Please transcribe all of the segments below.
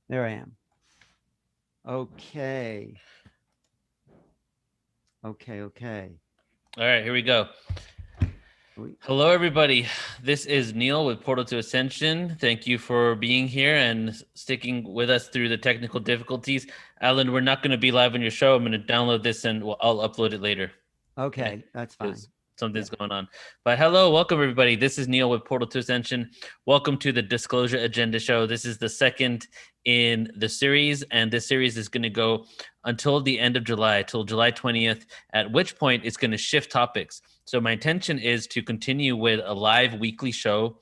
There I am. Okay. Okay. All right, here we go. We, Hello, everybody. This is Neil with Portal to Ascension. Thank you for being here and sticking with us through the technical difficulties. Alan, we're not going to be live on your show. I'm going to download this and I'll upload it later. Okay, okay, that's fine. because something's Yeah. going on. But hello, welcome everybody. This is Neil with Portal to Ascension. Welcome to the Disclosure Agenda Show. This is the second in the series, and this series is going to go until the end of July, till July 20th, at which point it's going to shift topics. So my intention is to continue with a live weekly show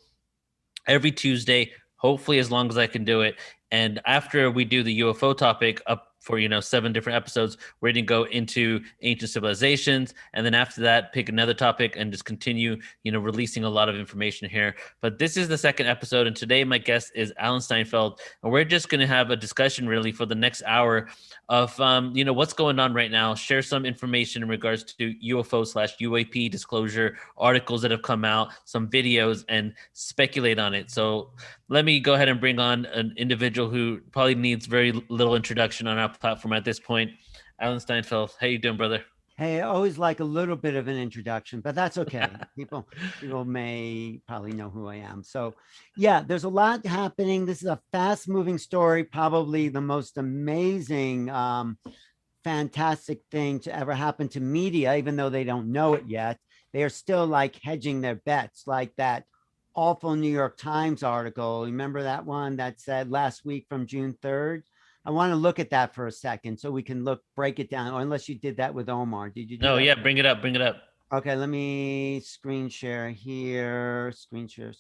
every Tuesday, hopefully as long as I can do it. And after we do the UFO topic up for 7 different episodes, we're going to go into ancient civilizations, and then after that pick another topic and just continue releasing a lot of information here. But this is the second episode, and today my guest is Alan Steinfeld, and we're just going to have a discussion really for the next hour of what's going on right now, share some information in regards to UFO/UAP disclosure, articles that have come out, some videos, and speculate on it. So let me go ahead and bring on an individual who probably needs very little introduction on our platform at this point. Alan Steinfeld, how you doing, brother? Hey, I always like a little bit of an introduction, but that's okay. People may probably know who I am. So, yeah, there's a lot happening. This is a fast-moving story, probably the most amazing, fantastic thing to ever happen to media, even though they don't know it yet. They are still like hedging their bets, like that awful New York Times article. Remember that one that said last week from June 3rd? I want to look at that for a second so we can break it down. Or unless you did that with Omar. Did you do No, that? yeah, bring it up, bring it up. Okay, let me screen share here. Screen share.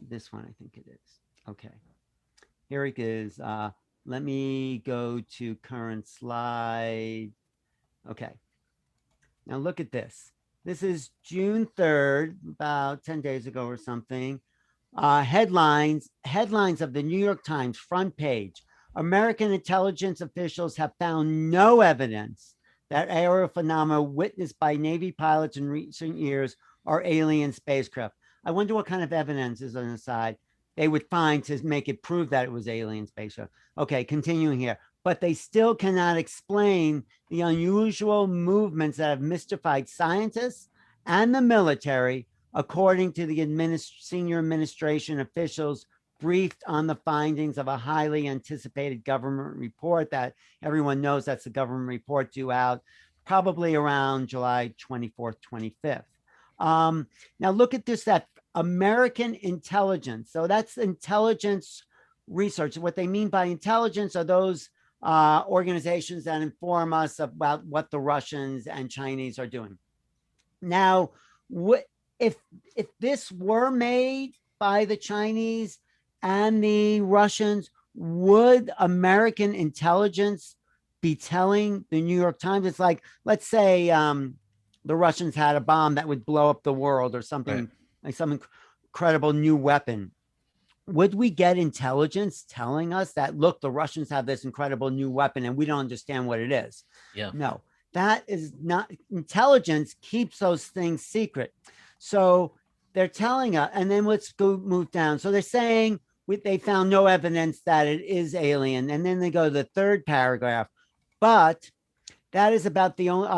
This one, I think it is. Okay, here it is. Let me go to current slide. Okay, now look at this. This is June 3rd, about 10 days ago or something. Headlines of the New York Times front page. American intelligence officials have found no evidence that aerial phenomena witnessed by Navy pilots in recent years are alien spacecraft. I wonder what kind of evidence is on the side they would find to make it prove that it was alien spacecraft. Okay, continuing here. But they still cannot explain the unusual movements that have mystified scientists and the military, according to the senior administration officials briefed on the findings of a highly anticipated government report that everyone knows that's the government report due out probably around July 24th, 25th. Now look at this, that American intelligence. So that's intelligence research. What they mean by intelligence are those organizations that inform us about what the Russians and Chinese are doing. Now, if this were made by the Chinese and the Russians, would American intelligence be telling the New York Times? It's like, let's say the Russians had a bomb that would blow up the world or something, right, like some incredible new weapon. Would we get intelligence telling us that, look, the Russians have this incredible new weapon and we don't understand what it is? Yeah. No, that is not, intelligence keeps those things secret. So they're telling us, and then let's go move down. So they're saying they found no evidence that it is alien. And then they go to the third paragraph. But that is about the only,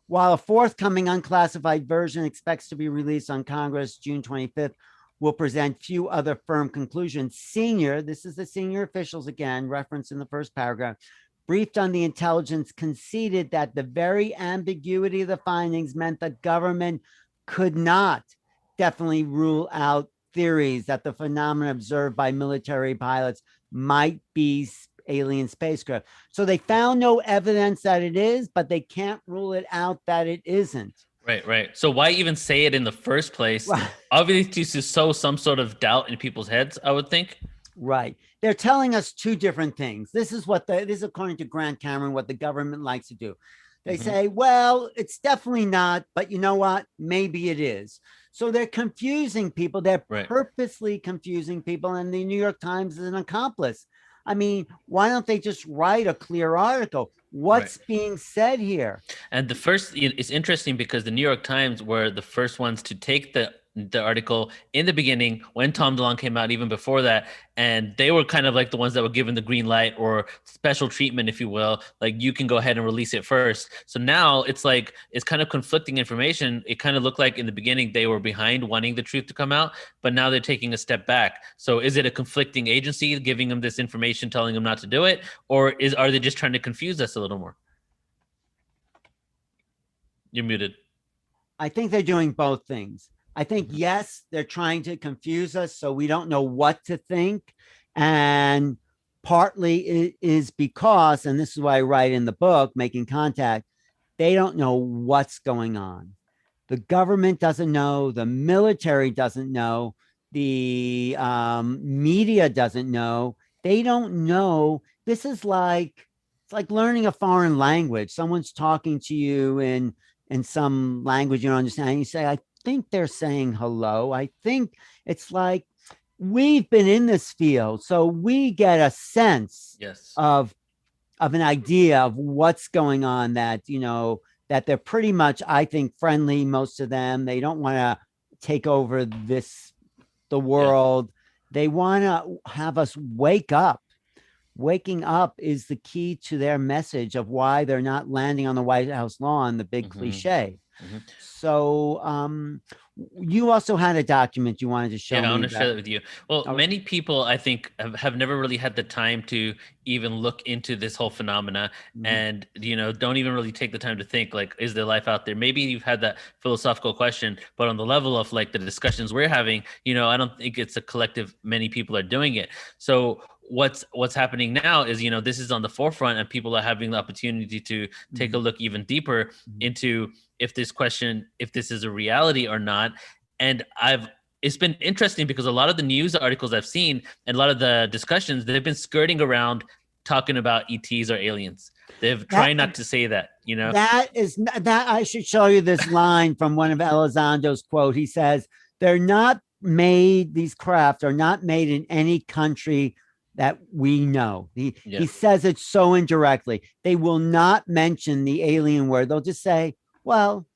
while a forthcoming unclassified version expects to be released on Congress June 25th, will present few other firm conclusions. This is the senior officials again, referenced in the first paragraph, briefed on the intelligence, conceded that the very ambiguity of the findings meant the government could not definitely rule out theories that the phenomena observed by military pilots might be alien spacecraft. So they found no evidence that it is, but they can't rule it out that it isn't. Right. So why even say it in the first place? Well, obviously to sow some sort of doubt in people's heads, I would think. Right. They're telling us two different things. This is according to Grant Cameron, what the government likes to do. They say, well, it's definitely not, but you know what? Maybe it is. So they're confusing people. They're purposely confusing people. And the New York Times is an accomplice. I mean, why don't they just write a clear article? What's being said here? And it's interesting because the New York Times were the first ones to take the the article in the beginning when Tom DeLonge came out, even before that, and they were kind of like the ones that were given the green light or special treatment, if you will. Like, you can go ahead and release it first. So now it's like it's kind of conflicting information. It kind of looked like in the beginning they were behind wanting the truth to come out, but now they're taking a step back. So is it a conflicting agency giving them this information, telling them not to do it, or are they just trying to confuse us a little more? You're muted. I think they're doing both things. I think, yes, they're trying to confuse us so we don't know what to think. And partly it is because, and this is why I write in the book, Making Contact, they don't know what's going on. The government doesn't know. The military doesn't know. The media doesn't know. They don't know. This is like, it's like learning a foreign language. Someone's talking to you in some language you don't understand. You say, I think they're saying hello. I think it's like, we've been in this field, so we get a sense of an idea of what's going on, that, you know, that they're pretty much, I think, friendly, most of them. They don't want to take over the world. They want to have us wake up. Waking up is the key to their message of why they're not landing on the White House lawn, the big cliche. So you also had a document you wanted to show me. I want to share that with you. Well, many people, I think, have never really had the time to even look into this whole phenomena, and, you know, don't even really take the time to think, like, is there life out there? Maybe you've had that philosophical question, but on the level of like the discussions we're having, you know, I don't think it's a collective, many people are doing it. So what's happening now is, you know, this is on the forefront, and people are having the opportunity to take a look even deeper into if this is a reality or not. And it's been interesting because a lot of the news articles I've seen and a lot of the discussions, they've been skirting around talking about ETs or aliens. They've tried not to say that, you know. That I should show you this line from one of Elizondo's quote. He says, these craft are not made in any country that we know. He says it so indirectly. They will not mention the alien word. They'll just say, well,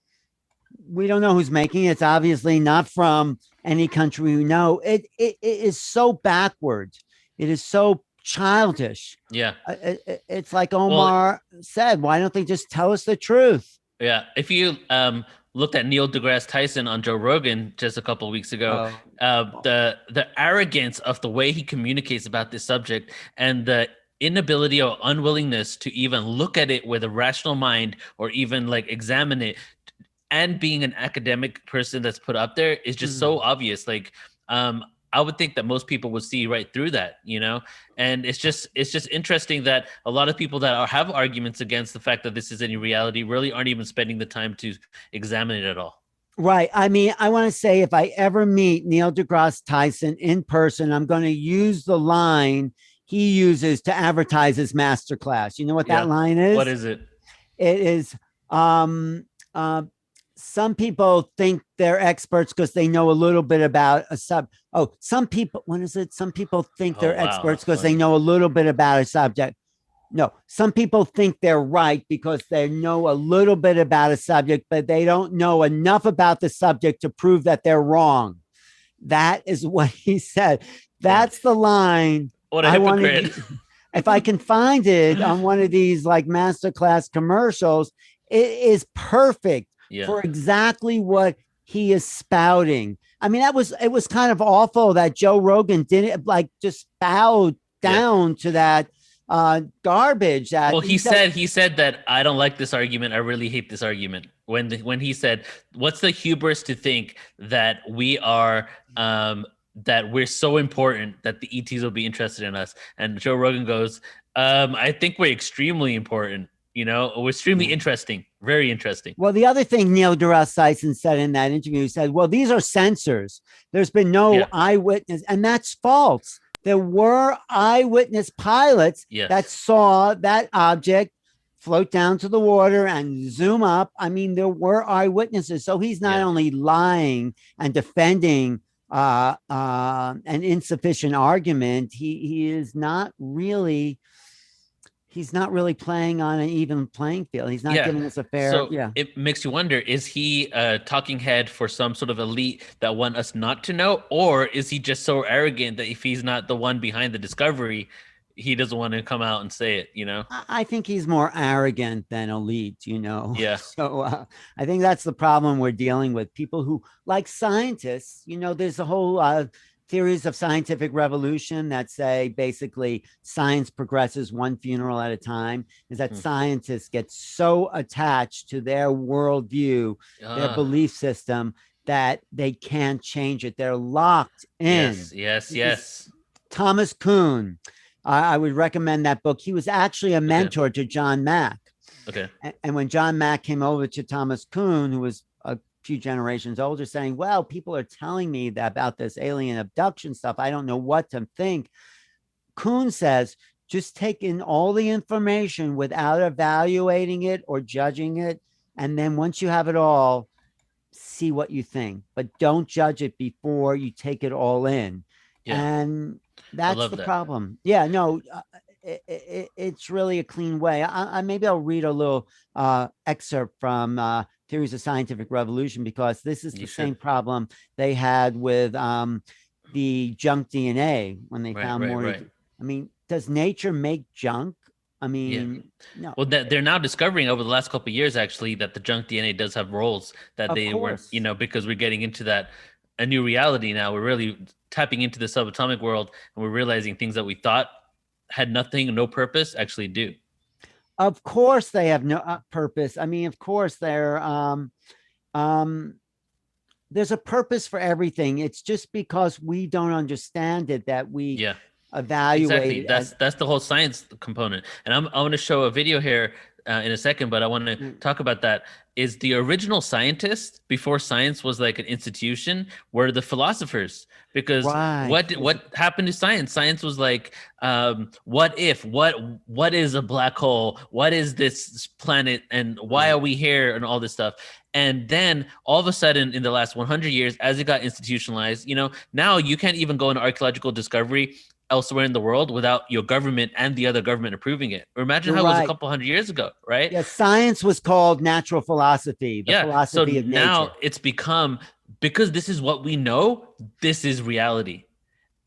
we don't know who's making it. It's obviously not from any country we know. It is so backwards. It is so childish. Yeah. It's like Omar said, why don't they just tell us the truth? Yeah. If you looked at Neil deGrasse Tyson on Joe Rogan just a couple of weeks ago, the arrogance of the way he communicates about this subject, and the inability or unwillingness to even look at it with a rational mind or even like examine it, and being an academic person that's put up there, is just so obvious. Like, I would think that most people would see right through that, you know? And it's just interesting that a lot of people that have arguments against the fact that this is any reality really aren't even spending the time to examine it at all. Right. I mean, I want to say, if I ever meet Neil deGrasse Tyson in person, I'm going to use the line he uses to advertise his masterclass. You know what that line is? What is it? It is, some people think they're experts because they know a little bit about a some people think they're experts because they know a little bit about a subject. No, some people think they're right because they know a little bit about a subject, but they don't know enough about the subject to prove that they're wrong. That is what he said. That's the line. What a hypocrite. If I can find it on one of these like masterclass commercials, it is perfect for exactly what he is spouting. I mean, it was kind of awful that Joe Rogan didn't just bow down to that garbage. He said that I don't like this argument. I really hate this argument. When he said, what's the hubris to think that we are, that we're so important that the ETs will be interested in us? And Joe Rogan goes, I think we're extremely important. You know, we're extremely interesting, very interesting. Well, the other thing Neil deGrasse Tyson said in that interview, he said, well, these are sensors. There's been no eyewitness, and that's false. There were eyewitness pilots that saw that object float down to the water and zoom up. I mean, there were eyewitnesses. So he's not only lying and defending an insufficient argument, he is not really... he's not really playing on an even playing field. He's not Yeah. giving us a fair. So Yeah. it makes you wonder, is he a talking head for some sort of elite that want us not to know? Or is he just so arrogant that if he's not the one behind the discovery, he doesn't want to come out and say it, you know? I think he's more arrogant than elite, you know. Yeah. So I think that's the problem we're dealing with. People who, like scientists, you know, there's a whole theories of scientific revolution that say basically science progresses one funeral at a time. Is that scientists get so attached to their worldview, their belief system, that they can't change it. They're locked in. Yes. Thomas Kuhn. I would recommend that book. He was actually a mentor to John Mack. Okay. And when John Mack came over to Thomas Kuhn, who was a few generations older, saying, well, people are telling me that about this alien abduction stuff. I don't know what to think. Kuhn says, just take in all the information without evaluating it or judging it. And then once you have it all, see what you think, but don't judge it before you take it all in. Yeah. And that's the problem. Yeah, no, it's really a clean way. I maybe I'll read a little excerpt from Theories of Scientific Revolution, because this is the same problem they had with the junk DNA when they found more. I mean, does nature make junk? I mean, no. Well, they're now discovering over the last couple of years, actually, that the junk DNA does have roles that they weren't, you know, because we're getting into a new reality now. We're really tapping into the subatomic world, and we're realizing things that we thought had nothing, no purpose, actually do. Of course they have no purpose. I mean, of course there's a purpose for everything. It's just because we don't understand it that we evaluate. Exactly. That's the whole science component. And I want to show a video here in a second, but I want to talk about that. Is the original scientists, before science was like an institution, were the philosophers. Because what happened to science? Science was like, what if, what is a black hole? What is this planet? And why are we here? And all this stuff. And then all of a sudden in the last 100 years, as it got institutionalized, you know, now you can't even go into archaeological discovery elsewhere in the world without your government and the other government approving it. Or imagine how it was a couple hundred years ago, right? Yeah, science was called natural philosophy, the philosophy of nature. Now it's become, because this is what we know, this is reality.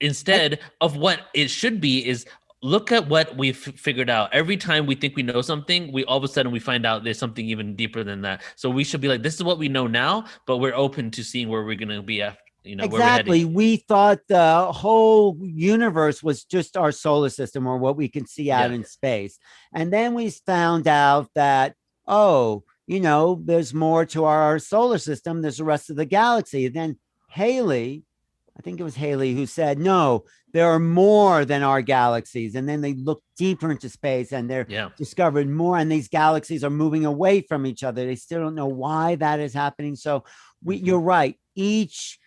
Instead of what it should be is, look at what we've figured out. Every time we think we know something, we all of a sudden we find out there's something even deeper than that. So we should be like, this is what we know now, but we're open to seeing where we're going to be after. You know, exactly. We thought the whole universe was just our solar system, or what we can see out in space. And then we found out that, oh, you know, there's more to our solar system. There's the rest of the galaxy. Then Haley, I think it was Haley, who said, no, there are more than our galaxies. And then they looked deeper into space and they're discovered more. And these galaxies are moving away from each other. They still don't know why that is happening. So you're right. Each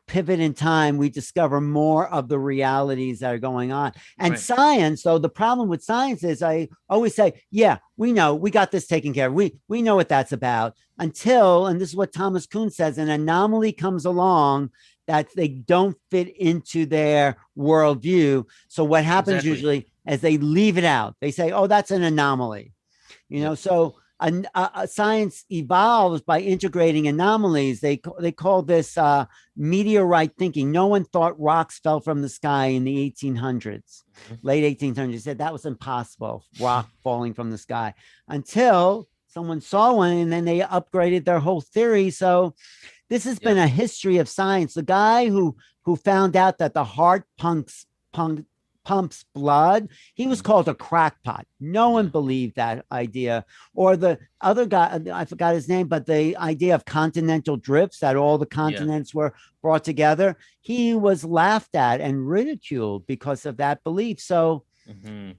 pivot in time, we discover more of the realities that are going on. And science, though, the problem with science is, I always say, yeah, we know, we got this taken care of. We know what that's about, until, and this is what Thomas Kuhn says, an anomaly comes along that they don't fit into their worldview. So what happens usually is they leave it out. They say, oh, that's an anomaly, you know, so science evolves by integrating anomalies. They call this meteorite thinking. No one thought rocks fell from the sky in the 1800s, late 1800s. They said that was impossible, rock falling from the sky, until someone saw one, and then they upgraded their whole theory. So this has been a history of science. The guy who found out that the heart pumps blood, he was called a crackpot. No one believed that idea. Or the other guy, I forgot his name, but the idea of continental drifts, that all the continents were brought together, he was laughed at and ridiculed because of that belief. So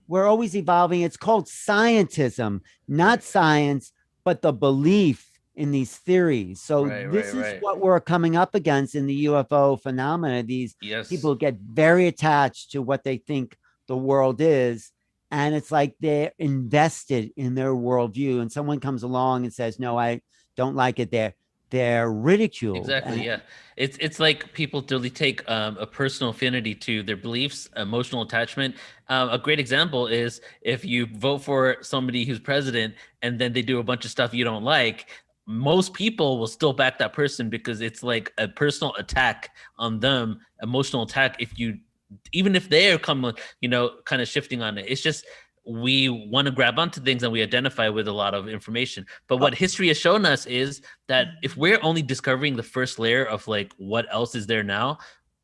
we're always evolving. It's called scientism, not science, but the belief in these theories. So this is what we're coming up against in the UFO phenomena. These people get very attached to what they think the world is, and it's like they're invested in their worldview. And someone comes along and says, no, I don't like it there. they're ridiculed. Exactly. Yeah. It's like people really take a personal affinity to their beliefs, emotional attachment. A great example is if you vote for somebody who's president and then they do a bunch of stuff you don't like, most people will still back that person because it's like a personal attack on them, emotional attack. Even if they're kind of shifting on it, it's just we want to grab onto things and we identify with a lot of information. But what history has shown us is that if we're only discovering the first layer of like what else is there now,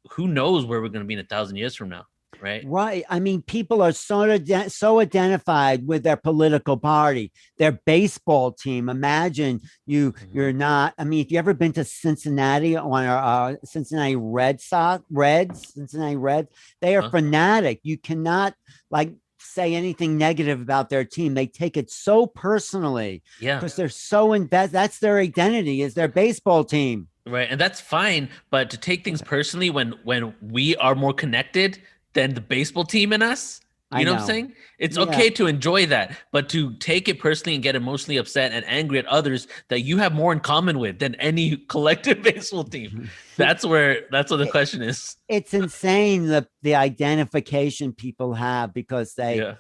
who knows where we're going to be in 1,000 years from now, right? Right. I mean, people are so identified with their political party, their baseball team. Imagine you're not. I mean, if you ever been to Cincinnati on Cincinnati Cincinnati Reds, they are fanatic. You cannot like say anything negative about their team. They take it so personally, because they're so invested. That's their identity, is their baseball team. Right, and that's fine. But to take things personally when we are more connected than the baseball team and us, you know what I'm saying? It's okay to enjoy that, but to take it personally and get emotionally upset and angry at others that you have more in common with than any collective baseball team. That's what the question is. It's insane the identification people have, because they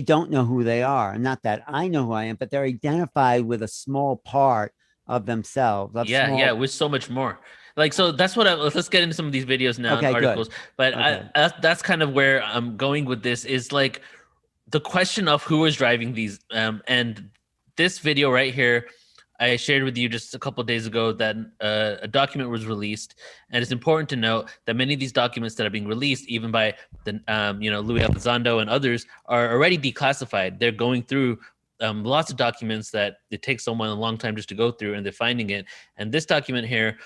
don't know who they are. Not that I know who I am, but they're identified with a small part of themselves. With so much more. Like, so that's what let's get into some of these videos now, and articles. Good. But that's kind of where I'm going with this, is like the question of who is driving these. And this video right here, I shared with you just a couple of days ago that a document was released, and it's important to note that many of these documents that are being released, even by the Luella Zondo and others, are already declassified. They're going through lots of documents that it takes someone a long time just to go through, and they're finding it. And this document here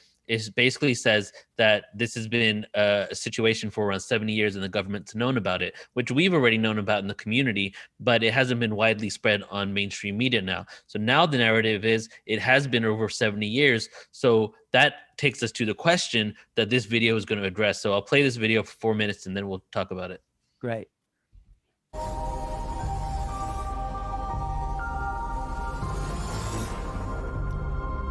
basically says that this has been a situation for around 70 years and the government's known about it, which we've already known about in the community, but it hasn't been widely spread on mainstream media now. So now the narrative is it has been over 70 years. So that takes us to the question that this video is going to address. So I'll play this video for 4 minutes and then we'll talk about it. Great.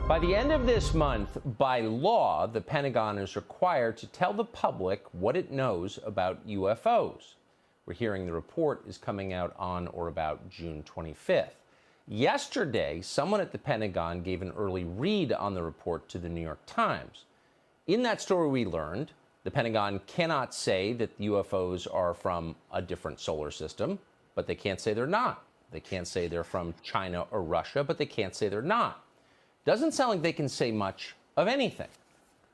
By the end of this month, by law, the Pentagon is required to tell the public what it knows about UFOs. We're hearing the report is coming out on or about June 25th. Yesterday, someone at the Pentagon gave an early read on the report to the New York Times. In that story, we learned the Pentagon cannot say that the UFOs are from a different solar system, but they can't say they're not. They can't say they're from China or Russia, but they can't say they're not. Doesn't sound like they can say much of anything.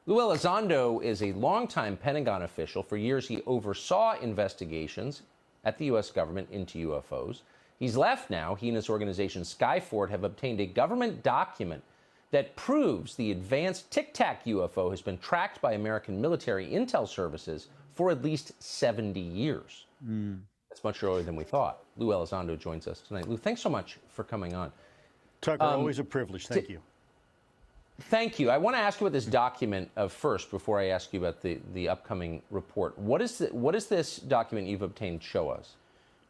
Luella Zondo is a longtime Pentagon official. For years, he oversaw investigations at the U.S. government into UFOs. He's left now. He and his organization Skyfort have obtained a government document that proves the advanced Tic Tac UFO has been tracked by American military intel services for at least 70 years. That's much earlier than we thought. Luella Zondo joins us tonight. Lou, thanks so much for coming on. Tucker, always a privilege. Thank you. Thank you. I want to ask you about this document first before I ask you about the upcoming report. What is this document you've obtained show us?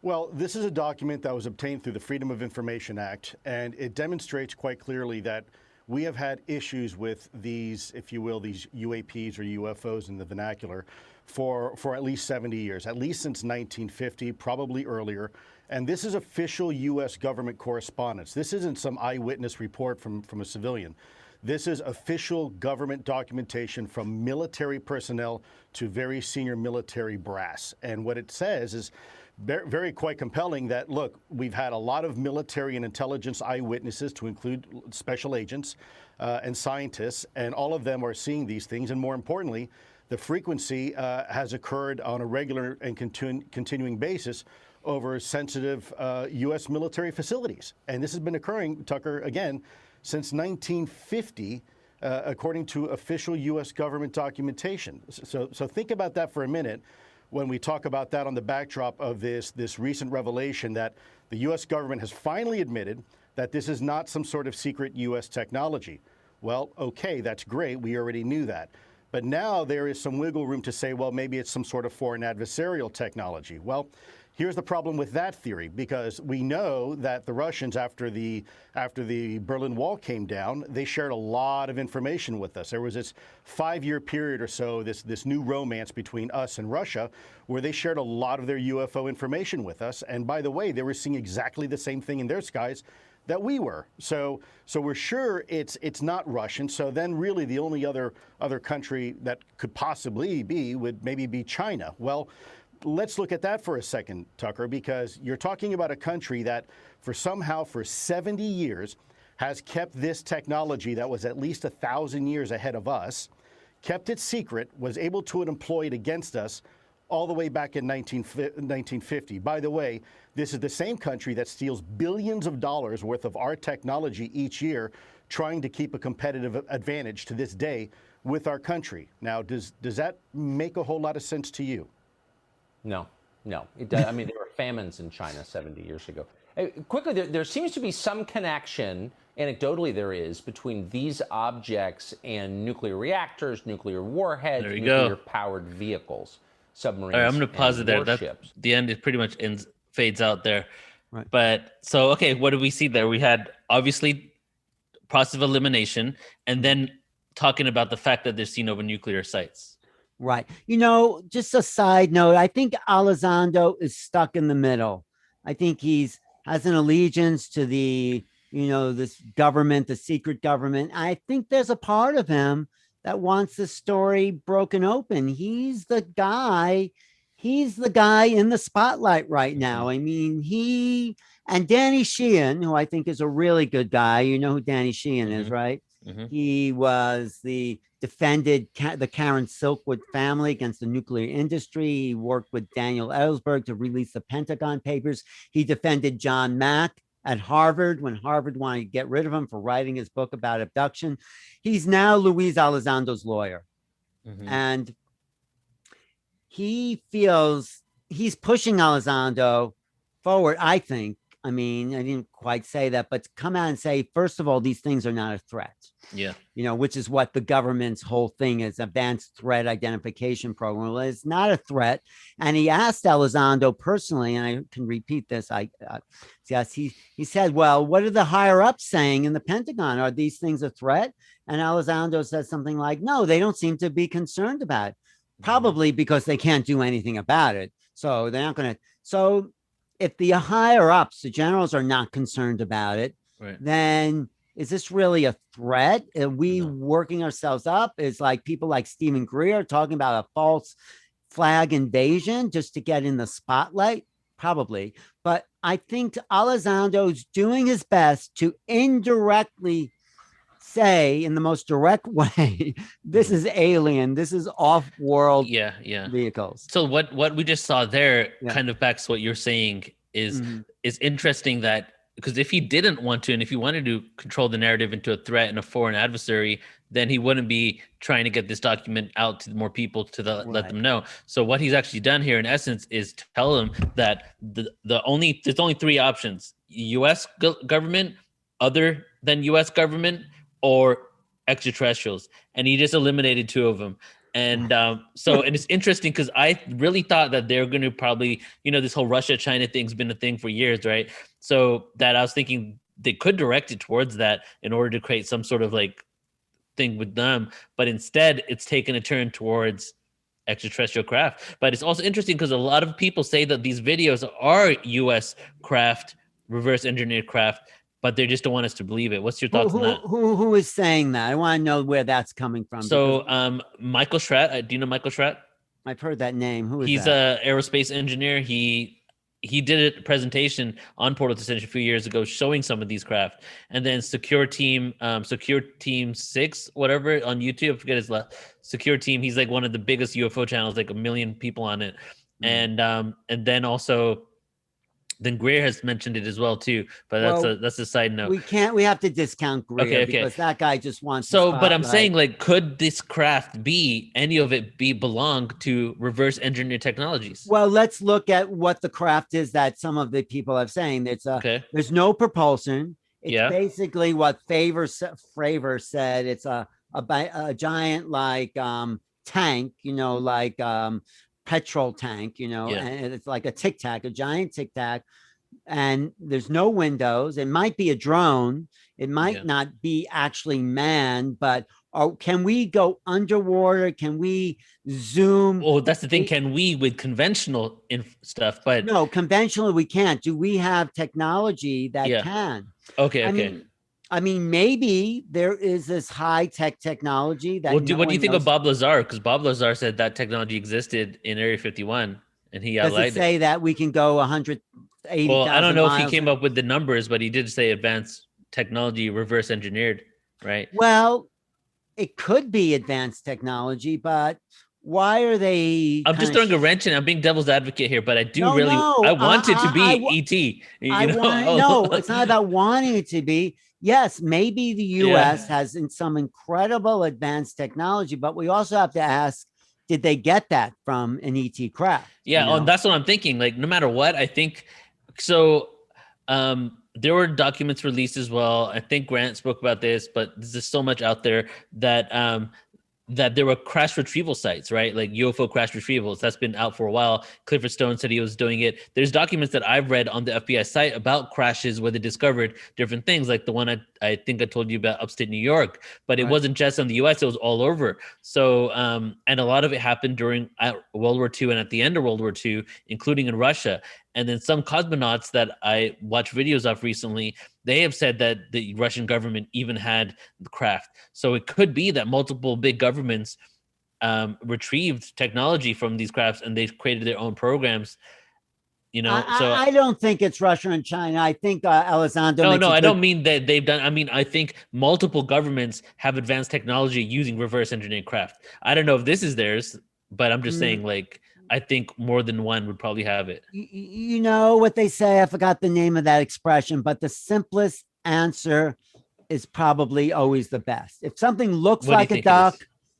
Well, this is a document that was obtained through the Freedom of Information Act, and it demonstrates quite clearly that we have had issues with these, if you will, these UAPs or UFOs in the vernacular for at least 70 years, at least since 1950, probably earlier. And this is official U.S. government correspondence. This isn't some eyewitness report from a civilian. This is official government documentation from military personnel to very senior military brass. And what it says is very quite compelling that, look, we've had a lot of military and intelligence eyewitnesses, to include special agents and scientists, and all of them are seeing these things. And more importantly, the frequency has occurred on a regular and continuing basis over sensitive U.S. military facilities. And this has been occurring, Tucker, again, since 1950, according to official U.S. government documentation. So think about that for a minute when we talk about that on the backdrop of this recent revelation that the U.S. government has finally admitted that this is not some sort of secret U.S. technology. Well, okay, that's great. We already knew that. But now there is some wiggle room to say, well, maybe it's some sort of foreign adversarial technology. Well, Here's the problem with that theory, because we know that the Russians, after the Berlin Wall came down, they shared a lot of information with us. There was this 5-year period or so, this new romance between us and Russia, where they shared a lot of their UFO information with us. And by the way, they were seeing exactly the same thing in their skies that we were. So we're sure it's not Russian. So then really the only other country that could possibly be would maybe be China. Well, let's look at that for a second, Tucker, because you're talking about a country that for 70 years has kept this technology that was at least 1,000 years ahead of us, kept it secret, was able to employ it against us all the way back in 1950. By the way, this is the same country that steals billions of dollars worth of our technology each year, trying to keep a competitive advantage to this day with our country. Now, does that make a whole lot of sense to you? No. It does. I mean, there were famines in China 70 years ago. Quickly, there seems to be some connection, anecdotally there is, between these objects and nuclear reactors, nuclear warheads, nuclear-powered vehicles, submarines. All right, I'm going to pause it there. The end is pretty much fades out there. Right. But so, okay, what did we see there? We had obviously process of elimination, and then talking about the fact that they're seen over nuclear sites. Right. Just a side note, I think Elizondo is stuck in the middle. I think has an allegiance to the, this government, the secret government. I think there's a part of him that wants the story broken open. He's the guy in the spotlight right now. I mean, and Danny Sheehan, who I think is a really good guy. You know who Danny Sheehan is, right? Mm-hmm. He defended the Karen Silkwood family against the nuclear industry. He worked with Daniel Ellsberg to release the Pentagon Papers. He defended John Mack at Harvard when Harvard wanted to get rid of him for writing his book about abduction. He's now Luis Elizondo's lawyer. Mm-hmm. And he feels he's pushing Elizondo forward, I think. I mean, I didn't quite say that, but to come out and say, first of all, these things are not a threat. Yeah. Which is what the government's whole thing is, advanced threat identification program. Well, it's not a threat. And he asked Elizondo personally, and I can repeat this. Yes, he said, well, what are the higher ups saying in the Pentagon? Are these things a threat? And Elizondo says something like, no, they don't seem to be concerned about it. Probably because they can't do anything about it. So they're not going to. So if the higher ups, the generals, are not concerned about it, right, then is this really a threat? Are we working ourselves up? Is like people like Stephen Greer talking about a false flag invasion just to get in the spotlight? Probably. But I think Elizondo's doing his best to indirectly say, in the most direct way, this is alien, this is off-world vehicles. So what we just saw there kind of backs what you're saying is interesting, that because if he didn't want to, and if he wanted to control the narrative into a threat and a foreign adversary, then he wouldn't be trying to get this document out to more people to let them know. So what he's actually done here, in essence, is tell them that there's only 3 options: U.S. government, other than U.S. government, or extraterrestrials. And he just eliminated 2 of them. And and it's interesting because I really thought that they're going to probably, this whole Russia-China thing's been a thing for years, right? So that I was thinking they could direct it towards that in order to create some sort of like thing with them. But instead, it's taken a turn towards extraterrestrial craft. But it's also interesting because a lot of people say that these videos are U.S. craft, reverse engineered craft, but they just don't want us to believe it. What's your thoughts on that? Who is saying that? I want to know where that's coming from. So Michael Schratt, do you know Michael Schratt? I've heard that name. Who is He's that? He's an aerospace engineer. He did a presentation on PortalToAscension a few years ago showing some of these craft. And then Secure Team 6, whatever, on YouTube, I forget his last, Secure Team, he's like one of the biggest UFO channels, like 1 million people on it. And then also, then Greer has mentioned it as well too, but that's a side note. We have to discount Greer because that guy just wants. So, but I'm saying, like, could this craft any of it belong to reverse engineered technologies? Well, let's look at what the craft is that some of the people are saying. There's no propulsion. It's basically what Fravor said. It's a giant like tank, like petrol tank, Yeah. and it's like a Tic Tac, a giant Tic Tac, and there's no windows. It might be a drone. It might Yeah. not be actually manned, but can we go underwater? Can we zoom? Well, that's the thing. Can we with conventional stuff? But No, conventionally we can't. Do we have technology that Yeah. can? okay, I mean, maybe there is this high tech technology that. What do you think of Bob Lazar? Because Bob Lazar said that technology existed in Area 51, and he Does it outlined say that we can go 180,000 Well, I don't know if he miles? came up with the numbers, but he did say advanced technology reverse engineered, right? Well, it could be advanced technology, but why are they? I'm just throwing a wrench in. I'm being devil's advocate here, but I do I want it to be ET. No, it's not about wanting it to be. Yes, maybe the US has some incredible advanced technology, but we also have to ask, did they get that from an ET craft? Yeah, and that's what I'm thinking. Like, no matter what, I think so. There were documents released as well. I think Grant spoke about this, but there's so much out there that that there were crash retrieval sites, right? Like UFO crash retrievals. That's been out for a while. Clifford Stone said he was doing it. There's documents that I've read on the FBI site about crashes where they discovered different things, like the one I think I told you about upstate New York. But it wasn't just in the US, it was all over. So, and a lot of it happened during World War II and at the end of World War II, including in Russia. And then some cosmonauts that I watched videos of recently, they have said that the Russian government even had the craft. So it could be that multiple big governments retrieved technology from these crafts and they've created their own programs. I don't think it's Russia and China. I think Elizondo. No, I don't mean that they've done. I mean, I think multiple governments have advanced technology using reverse engineering craft. I don't know if this is theirs, but I'm just saying, like, I think more than one would probably have it. You know what they say? I forgot the name of that expression, but the simplest answer is probably always the best. If something looks like a duck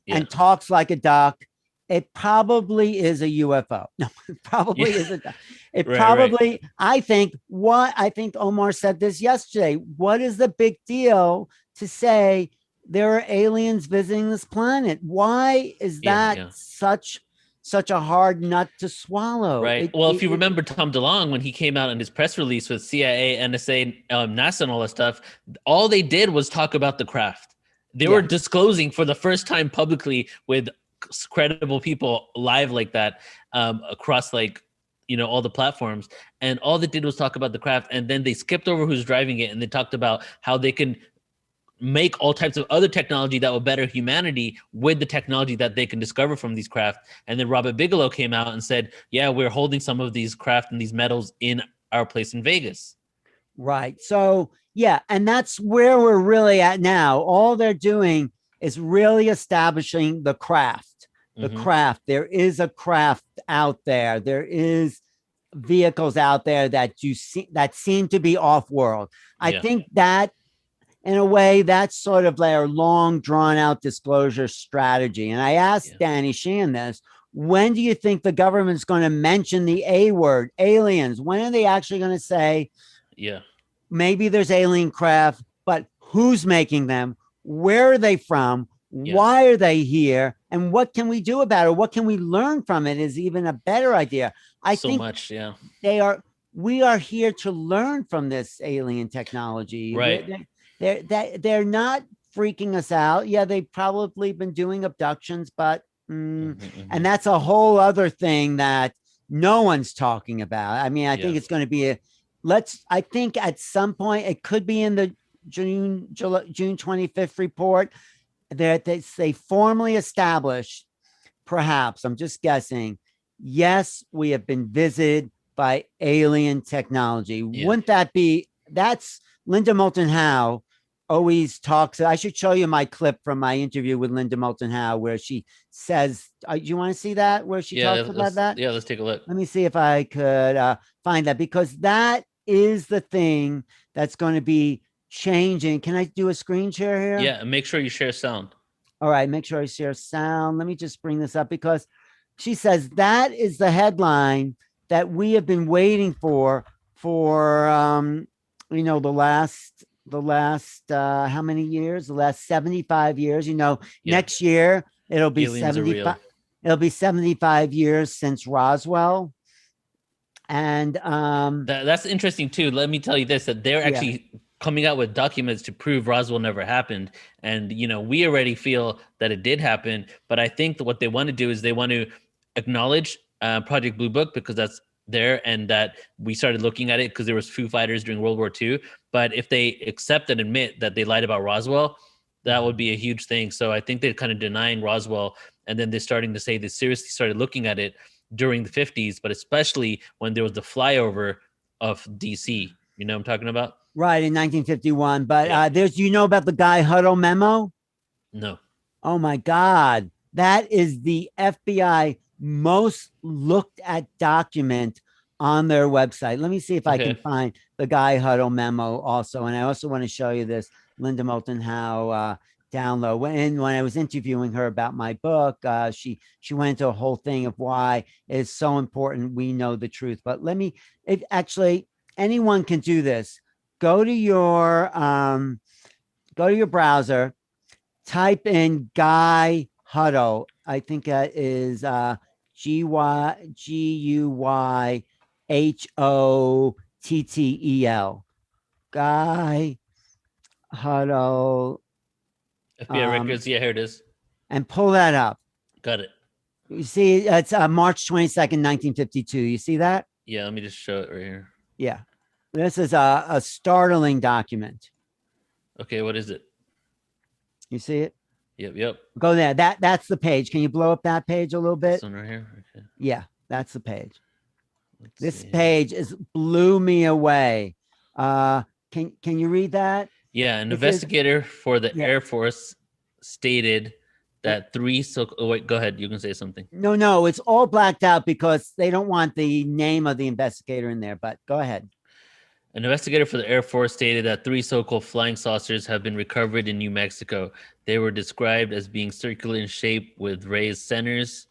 and talks like a duck, it probably is a UFO. No, it probably is a duck. It probably, I think Omar said this yesterday. What is the big deal to say there are aliens visiting this planet? Why is that such a hard nut to swallow? Right. If you remember Tom DeLonge, when he came out in his press release with CIA, NSA, NASA, and all that stuff, all they did was talk about the craft. They were disclosing for the first time publicly with credible people live like that across all the platforms. And all they did was talk about the craft. And then they skipped over who's driving it. And they talked about how they can make all types of other technology that will better humanity with the technology that they can discover from these craft. And then Robert Bigelow came out and said, yeah, we're holding some of these craft and these metals in our place in Vegas. Right. So, yeah. And that's where we're really at now. All they're doing is really establishing the craft, craft. There is a craft out there. There is vehicles out there that seem to be off world. I think that, in a way, that's sort of their long drawn out disclosure strategy. And I asked Danny Sheehan this, when do you think the government's going to mention the A word, aliens? When are they actually going to say, maybe there's alien craft, but who's making them? Where are they from? Why are they here? And what can we do about it? What can we learn from it is even a better idea. I think we are here to learn from this alien technology. Right. They're not freaking us out. Yeah, they've probably been doing abductions, but and that's a whole other thing that no one's talking about. I mean, I think it's going to be I think at some point it could be in the June 25th report that they formally established, perhaps, I'm just guessing, yes, we have been visited by alien technology. Wouldn't that be, that's Linda Moulton Howe always talks. I should show you my clip from my interview with Linda Moulton Howe where she says, do you want to see that? Where she talks about that? Yeah, let's take a look. Let me see if I could find that, because that is the thing that's going to be changing. Can I do a screen share here? Yeah, and make sure you share sound. All right, make sure I share sound. Let me just bring this up because she says that is the headline that we have been waiting for the last how many years? The last 75 years. Next year it'll be Aliens 75. It'll be 75 years since Roswell. And That's interesting too. Let me tell you this: that they're Yeah. actually coming out with documents to prove Roswell never happened, and we already feel that it did happen. But I think that what they want to do is they want to acknowledge Project Blue Book because that's there, and that we started looking at it because there was Foo Fighters during World War II. But if they accept and admit that they lied about Roswell, that would be a huge thing. So I think they're kind of denying Roswell, and then they're starting to say they seriously started looking at it during the 50s, but especially when there was the flyover of DC. You know what I'm talking about? right, in 1951. But Yeah. there's, about the Guy Huddle memo? No. Oh my God. That is the FBI most looked at document on their website. Let me see if I can Okay. find the Guy Huddle memo also. And I also want to show you this Linda Moulton Howe download. When I was interviewing her about my book, she went into a whole thing of why it's so important we know the truth. But actually anyone can do this. Go to your browser, type in Guy Huddle. I think that is GUYHOTTEL. Guy Huddle. FBI records. Yeah, here it is. And pull that up. Got it. You see, it's March 22nd, 1952. You see that? Yeah, let me just show it right here. Yeah. This is a startling document. Okay, what is it? You see it? Yep. Go there. That's the page. Can you blow up that page a little bit? This one right here. Okay. Yeah, that's the page. Let's This see. page blew me away. Can you read that? Yeah, an This investigator for the Yeah. Air Force stated that oh wait, go ahead. You can say something. No, it's all blacked out because they don't want the name of the investigator in there, but go ahead. An investigator for the Air Force stated that 3 so-called flying saucers have been recovered in New Mexico. They were described as being circular in shape with raised centers,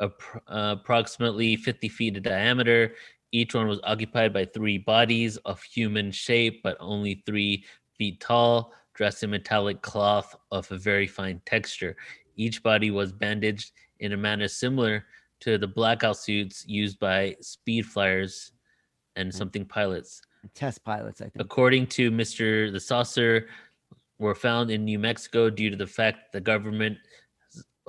approximately 50 feet in diameter. Each one was occupied by 3 bodies of human shape, but only 3 feet tall, dressed in metallic cloth of a very fine texture. Each body was bandaged in a manner similar to the blackout suits used by speed flyers and something pilots. Test pilots, I think. According to Mr. the saucer were found in New Mexico due to the fact the government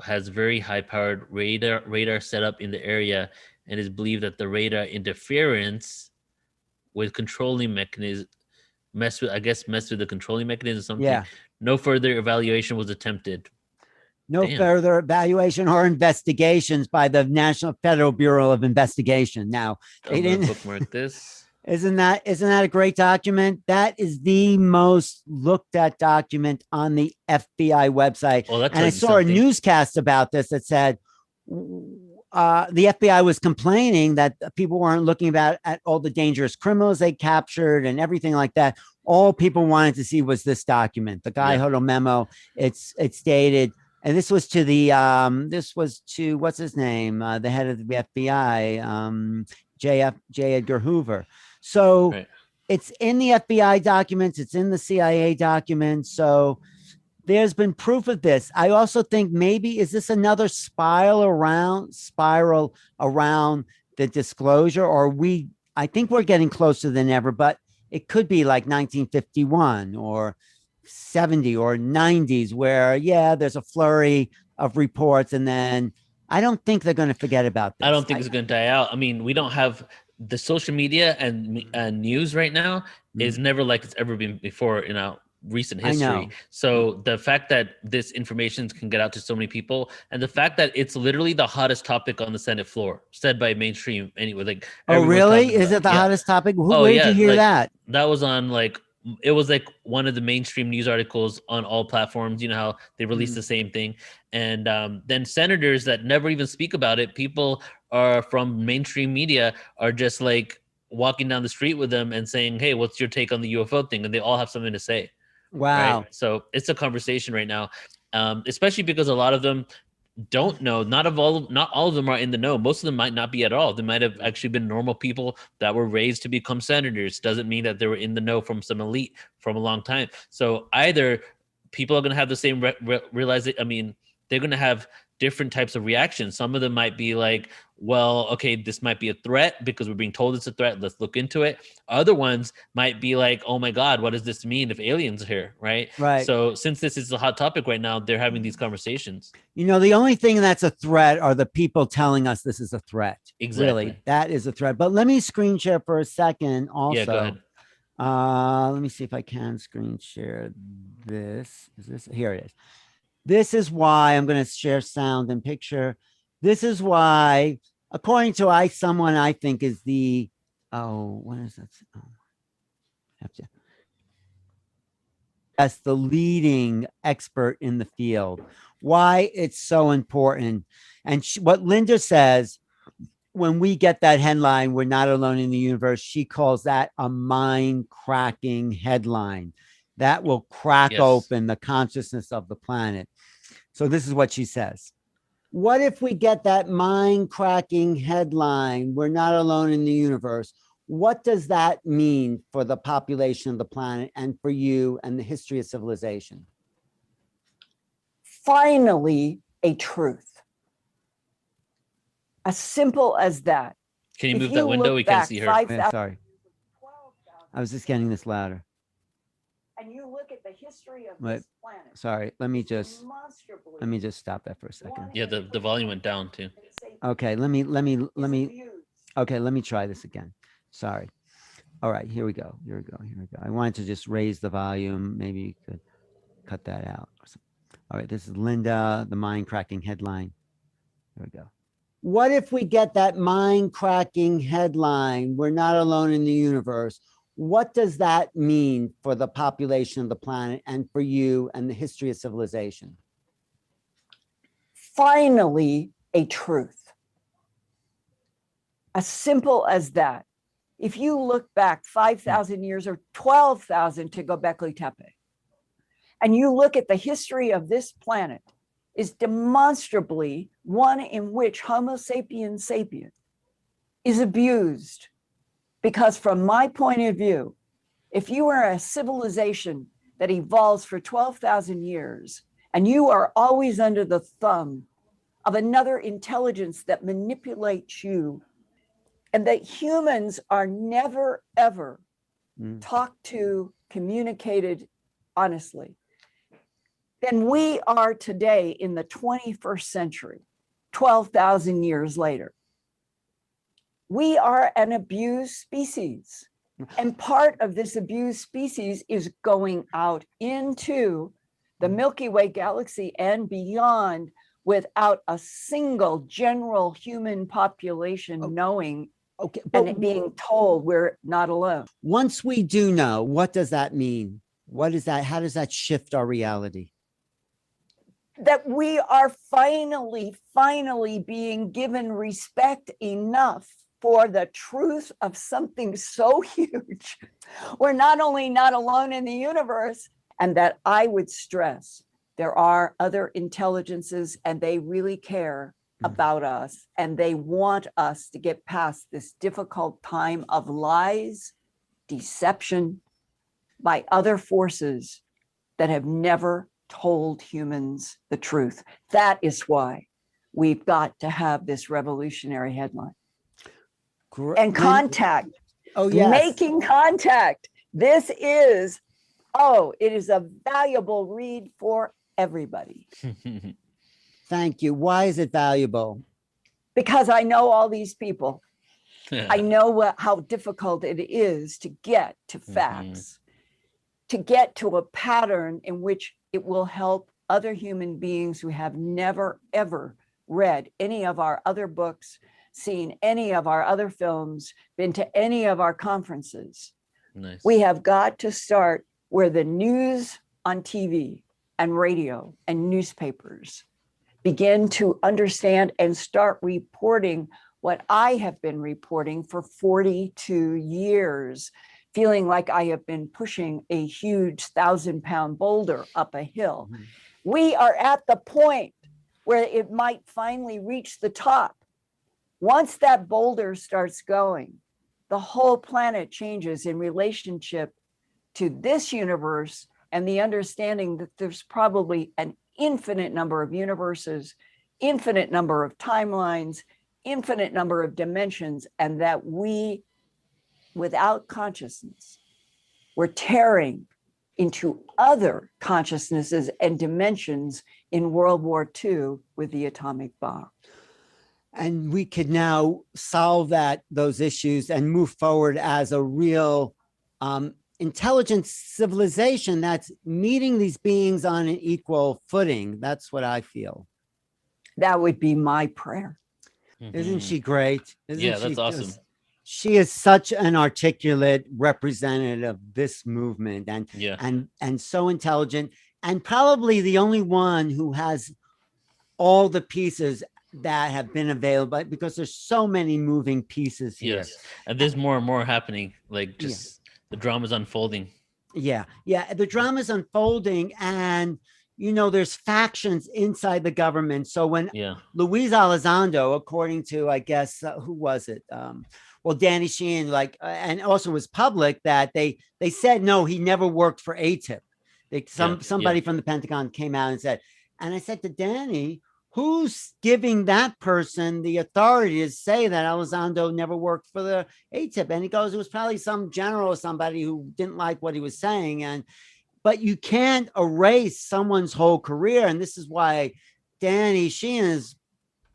has very high-powered radar set up in the area, and is believed that the radar interference with controlling mechanism mess with the controlling mechanism or something. Yeah. No further evaluation was attempted. No Damn. further evaluation or investigations by the National Federal Bureau of Investigation. Now, they I'm gonna didn't. bookmark this. Isn't that a great document? That is the most looked at document on the FBI website. Well, that And I tells you saw a something. newscast about this that said the FBI was complaining that people weren't looking at all the dangerous criminals they captured and everything like that. All people wanted to see was this document, the Guy Huddle memo. It's dated, and this was to what's his name, the head of the FBI, J. Edgar Hoover. So Right. It's in the FBI documents. It's in the CIA documents. So there's been proof of this. I also think maybe, is this another spiral around the disclosure, or I think we're getting closer than ever, but it could be like 1951 or 70 or 90s where, there's a flurry of reports. And then I don't think they're going to forget about this. I don't think it's going to die out. I mean, we don't have the social media and news right now is never like it's ever been before in our recent I know. history. So the fact that this information can get out to so many people, and the fact that it's literally the hottest topic on the Senate floor, said by mainstream anyway. Like, oh, really? talking Is about it the hottest topic? Oh, Where did you hear like, that? That was on it was like one of the mainstream news articles on all platforms. You know how they release the same thing. And then senators that never even speak about it, people are from mainstream media are just like walking down the street with them and saying, hey, what's your take on the UFO thing? And they all have something to say. Wow. Right? So it's a conversation right now, especially because a lot of them don't know. Not all of them are in the know. Most of them might not be at all. They might have actually been normal people that were raised to become senators. Doesn't mean that they were in the know from some elite from a long time. So either people are going to have the same realization. I mean, they're going to have different types of reactions. Some of them might be like, well, okay, this might be a threat because we're being told it's a threat. Let's look into it. Other ones might be like, oh my God, what does this mean if aliens are here? Right. Right. So since this is a hot topic right now, they're having these conversations. You know, the only thing that's a threat are the people telling us this is a threat. Exactly. Really, that is a threat. But let me screen share for a second also. Yeah, go ahead. Let me see if I can screen share this. Is this? Here it is. This is why I'm going to share sound and picture. This is why, according to someone I think is the, what is that? Oh, I have to. That's the leading expert in the field. Why it's so important. And what Linda says, when we get that headline, we're not alone in the universe, she calls that a mind-cracking headline. That will crack open the consciousness of the planet. So this is what she says. What if we get that mind-cracking headline, we're not alone in the universe? What does that mean for the population of the planet and for you and the history of civilization? Finally, a truth. As simple as that. Can you move that window? We can't see her. Yeah, sorry. I was just getting this louder. And you look at the history of Wait, this planet. Sorry, let me just stop that for a second. Yeah, the volume went down too. Okay, let me try this again. Sorry. All right, here we go. I wanted to just raise the volume. Maybe you could cut that out. All right, this is Linda, the mind-cracking headline. Here we go. What if we get that mind-cracking headline, we're not alone in the universe? What does that mean for the population of the planet and for you and the history of civilization? Finally, a truth. As simple as that. If you look back 5,000 years or 12,000 to Göbekli Tepe, and you look at the history of this planet, is demonstrably one in which Homo sapiens sapiens is abused. Because from my point of view, if you are a civilization that evolves for 12,000 years, and you are always under the thumb of another intelligence that manipulates you, and that humans are never, ever talked to, communicated honestly, then we are today in the 21st century, 12,000 years later. We are an abused species. And part of this abused species is going out into the Milky Way galaxy and beyond without a single general human population knowing and it being told we're not alone. Once we do know, what does that mean? What is that? How does that shift our reality? That we are finally being given respect enough for the truth of something so huge. We're not only not alone in the universe, and that I would stress there are other intelligences and they really care about us, and they want us to get past this difficult time of lies, deception by other forces that have never told humans the truth. That is why we've got to have this revolutionary headline. And contact. Oh, yes. Making contact. This is, it is a valuable read for everybody. Thank you. Why is it valuable? Because I know all these people. I know how difficult it is to get to facts, to get to a pattern in which it will help other human beings who have never, ever read any of our other books, seen any of our other films, been to any of our conferences. Nice. We have got to start where the news on TV and radio and newspapers begin to understand and start reporting what I have been reporting for 42 years, feeling like I have been pushing a huge 1,000-pound boulder up a hill. We are at the point where it might finally reach the top. Once that boulder starts going, the whole planet changes in relationship to this universe and the understanding that there's probably an infinite number of universes infinite number of timelines, infinite number of dimensions, and that we, without consciousness, we're tearing into other consciousnesses and dimensions in World War II with the atomic bomb. And we could now solve those issues and move forward as a real intelligent civilization that's meeting these beings on an equal footing. That's what I feel. That would be my prayer. Isn't she great? Yeah, that's awesome. She is such an articulate representative of this movement, and so intelligent, and probably the only one who has all the pieces that have been available, because there's so many moving pieces here. Yes, and there's more and more happening. Like the drama's unfolding. Yeah, the drama's unfolding, and there's factions inside the government. So when Luella Zondo, according to, I guess, who was it? Danny Sheehan, and also was public that they said, no, he never worked for ATIP. Somebody from the Pentagon came out and said, and I said to Danny, who's giving that person the authority to say that Elizondo never worked for the ATIP? And he goes, it was probably some general or somebody who didn't like what he was saying. But you can't erase someone's whole career. And this is why Danny Sheehan is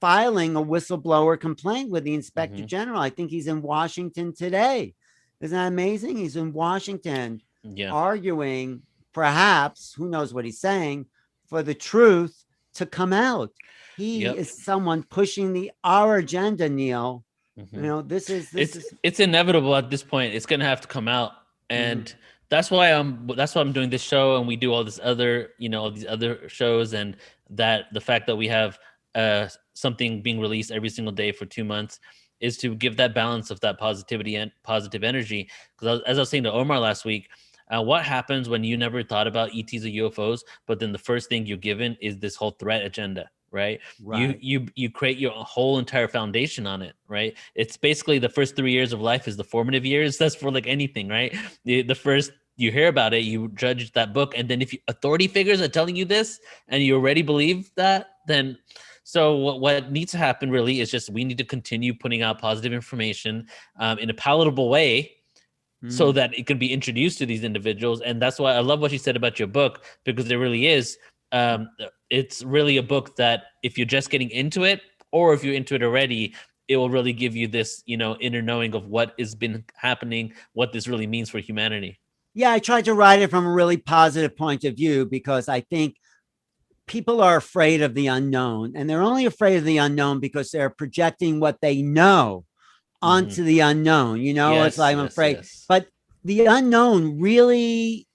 filing a whistleblower complaint with the Inspector General. I think he's in Washington today. Isn't that amazing? He's in Washington arguing, perhaps, who knows what he's saying, for the truth to come out. He is someone pushing our agenda, Neil. This is it's inevitable at this point. It's gonna have to come out. And that's why I'm doing this show, and we do all this other, all these other shows, and that the fact that we have something being released every single day for 2 months is to give that balance of that positivity and positive energy. Because as I was saying to Omar last week, what happens when you never thought about ETs or UFOs, but then the first thing you're given is this whole threat agenda, right? You create your whole entire foundation on it, right? It's basically the first 3 years of life is the formative years. That's for like anything, right? The first you hear about it, you judge that book, and then if authority figures are telling you this and you already believe that, then so what needs to happen really is just we need to continue putting out positive information in a palatable way, so that it can be introduced to these individuals. And that's why I love what you said about your book, because there really is. It's really a book that if you're just getting into it, or if you're into it already, it will really give you this, inner knowing of what has been happening, what this really means for humanity. Yeah, I tried to write it from a really positive point of view, because I think people are afraid of the unknown, and they're only afraid of the unknown because they're projecting what they know onto the unknown. It's like, I'm afraid, but the unknown really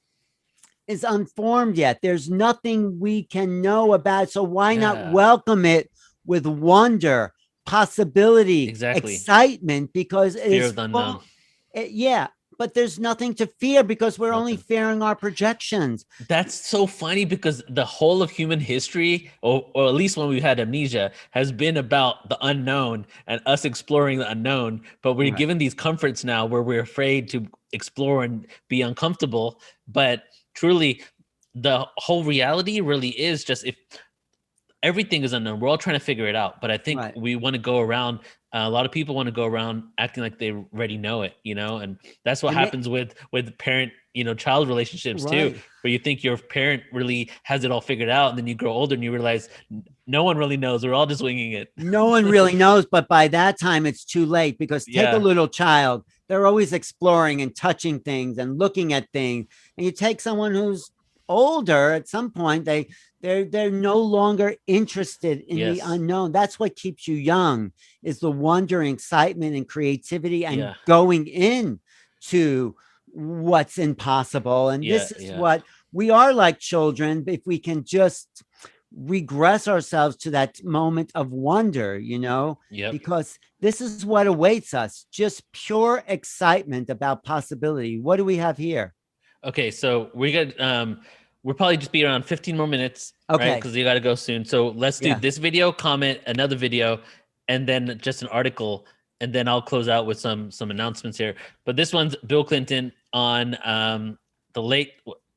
is unformed yet. There's nothing we can know about. So why not welcome it with wonder, possibility, excitement, because it fear is of the unknown. But there's nothing to fear because we're only fearing our projections. That's so funny, because the whole of human history, or at least when we had amnesia, has been about the unknown and us exploring the unknown. But we're given these comforts now where we're afraid to explore and be uncomfortable. But truly, the whole reality really is just, if everything is unknown, we're all trying to figure it out. But I think we want to go around. A lot of people want to go around acting like they already know it, and that's what happens with parent, child relationships too, where you think your parent really has it all figured out, and then you grow older and you realize no one really knows. We're all just winging it. No one really knows, but by that time it's too late, because take a little child, they're always exploring and touching things and looking at things, and you take someone who's older, at some point they're no longer interested in the unknown. That's what keeps you young, is the wonder, excitement, and creativity, and going in to what's impossible. And this is what we are, like children, if we can just regress ourselves to that moment of wonder, because this is what awaits us, just pure excitement about possibility. What do we have here? Okay, so we got we'll probably just be around 15 more minutes, right? Because you got to go soon. So let's do this video, comment, another video, and then just an article, and then I'll close out with some announcements here. But this one's Bill Clinton on the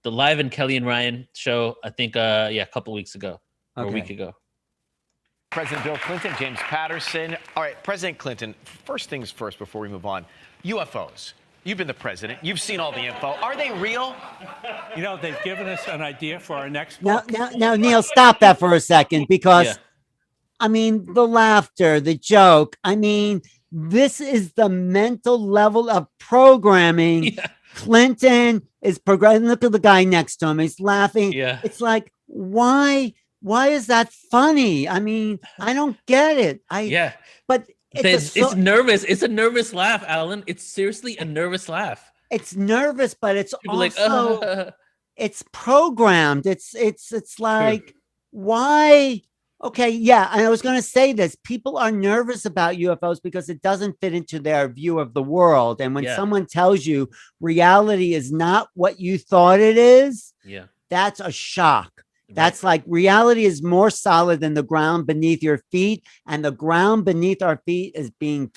Live and Kelly and Ryan show, I think, a couple weeks ago, or a week ago. President Bill Clinton, James Patterson. All right, President Clinton, first things first before we move on. UFOs. You've been the president. You've seen all the info. Are they real? You know, they've given us an idea for our next book. Now, Neil, stop that for a second, because, Yeah. I mean, the laughter, the joke. I mean, this is the mental level of programming. Yeah. Clinton is progressing. Look at the guy next to him. He's laughing. Yeah. It's like, why is that funny? I mean, I don't get it. Yeah. But It's nervous. It's a nervous laugh, Alan. It's seriously a nervous laugh. it's nervous, but it's People also it's programmed. It's like, why? Okay, yeah. And I was going to say this. People are nervous about UFOs because it doesn't fit into their view of the world. And when Yeah. someone tells you reality is not what you thought it is, Yeah. that's a shock. That's like, reality is more solid than the ground beneath your feet, and the ground beneath our feet is being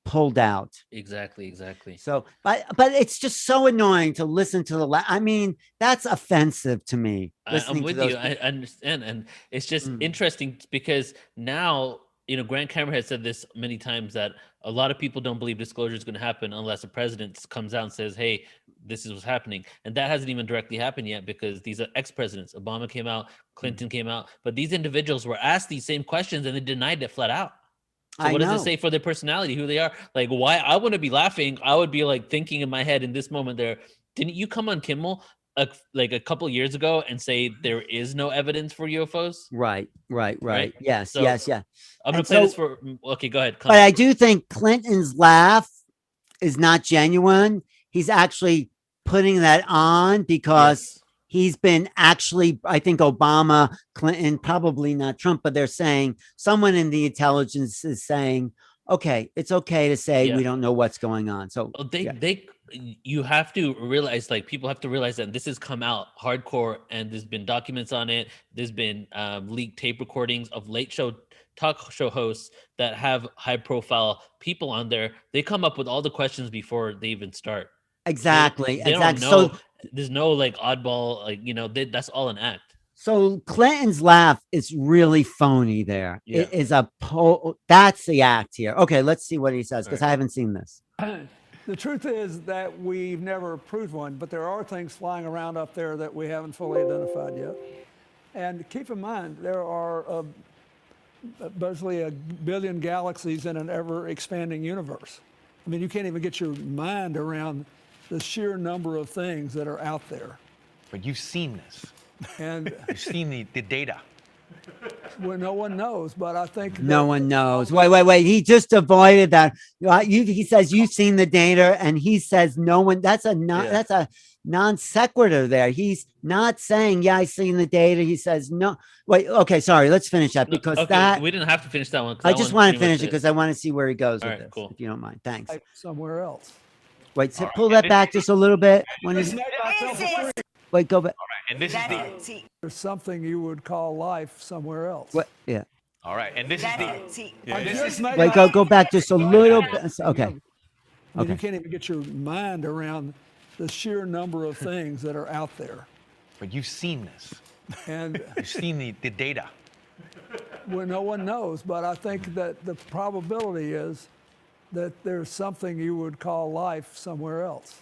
pulled out. Exactly. So, but it's just so annoying to listen to I mean, that's offensive to me. I'm listening to with those you. I understand. And it's just interesting because now, Grant Cameron has said this many times, that a lot of people don't believe disclosure is going to happen unless a president comes out and says, hey, this is what's happening. And that hasn't even directly happened yet, because these are ex-presidents. Obama came out, Clinton came out, but these individuals were asked these same questions and they denied it flat out. So what does it say for their personality, who they are? Like, why I wouldn't be laughing. I would be like thinking in my head in this moment there, didn't you come on Kimmel like a couple of years ago and say there is no evidence for UFOs? Right. Yes, So, yes. I'm going And to play this so- for, okay, go ahead. But I do think Clinton's laugh is not genuine. He's actually putting that on because he's been actually, I think Obama, Clinton, probably not Trump, but they're saying, someone in the intelligence is saying, okay, it's okay to say we don't know what's going on. So you have to realize, like, people have to realize that this has come out hardcore, and there's been documents on it. There's been leaked tape recordings of talk show hosts that have high profile people on there. They come up with all the questions before they even start. Exactly. They don't know. So there's no like oddball, like, that's all an act. So Clinton's laugh is really phony there. Yeah. It is that's the act here. Okay, let's see what he says, because I haven't seen this. The truth is that we've never proved one, but there are things flying around up there that we haven't fully identified yet. And keep in mind, there are basically 1 billion galaxies in an ever-expanding universe. I mean, you can't even get your mind around the sheer number of things that are out there. But you've seen this. And You've seen the data. well, no one knows, but I think No one knows. Wait. He just avoided that. He says you've seen the data, and he says no one. That's a non sequitur there. He's not saying, I've seen the data. He says no. Wait, okay, sorry. Let's finish that, because we didn't have to finish that one. I just want to finish it because I want to see where he goes with this. Cool. If you don't mind, thanks. somewhere else. Wait, pull that back just a little bit. Wait, go back. And this is There's something you would call life somewhere else. What? Yeah. all right. And this is Wait, go back just a little bit. Okay. I mean, you can't even get your mind around the sheer number of things that are out there. But you've seen this. And You've seen the data. well, no one knows, but I think that the probability is that there's something you would call life somewhere else.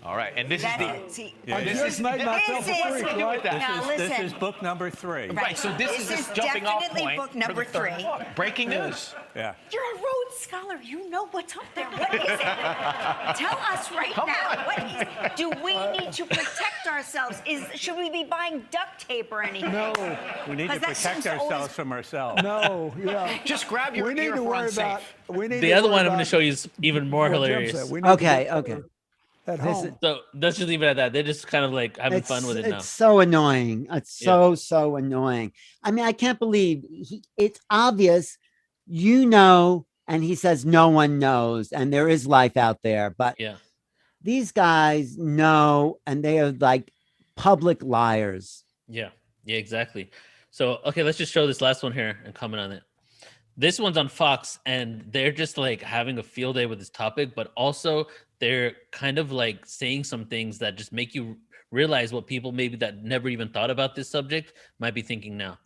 All right. And this is I just made myself a freak, right? Now, This listen. is book number 3. right. So this is the jumping off definitely point book for number the third 3. book. Breaking news. Yeah. You're a Rhodes Scholar. You know what's up there. What is it? Tell us right now. What is? Do we need to protect ourselves? Should we be buying duct tape or anything? No, We need to 'Cause that protect seems ourselves always- from ourselves. no, yeah. Just grab your We need ear to if we're worry about. unsafe. We need The to other worry one I'm going to about show you is even more what Jim hilarious. said. We need to Okay. get Okay. At This home. So let's just leave it at that. They're just kind of like having fun with it now. It's so annoying. It's so annoying. I mean, I can't believe it's obvious, and he says no one knows, and there is life out there, but these guys know, and they are like public liars. Yeah, exactly. So, okay, let's just show this last one here and comment on it. This one's on Fox, and they're just like having a field day with this topic, but also they're kind of like saying some things that just make you realize what people maybe that never even thought about this subject might be thinking now.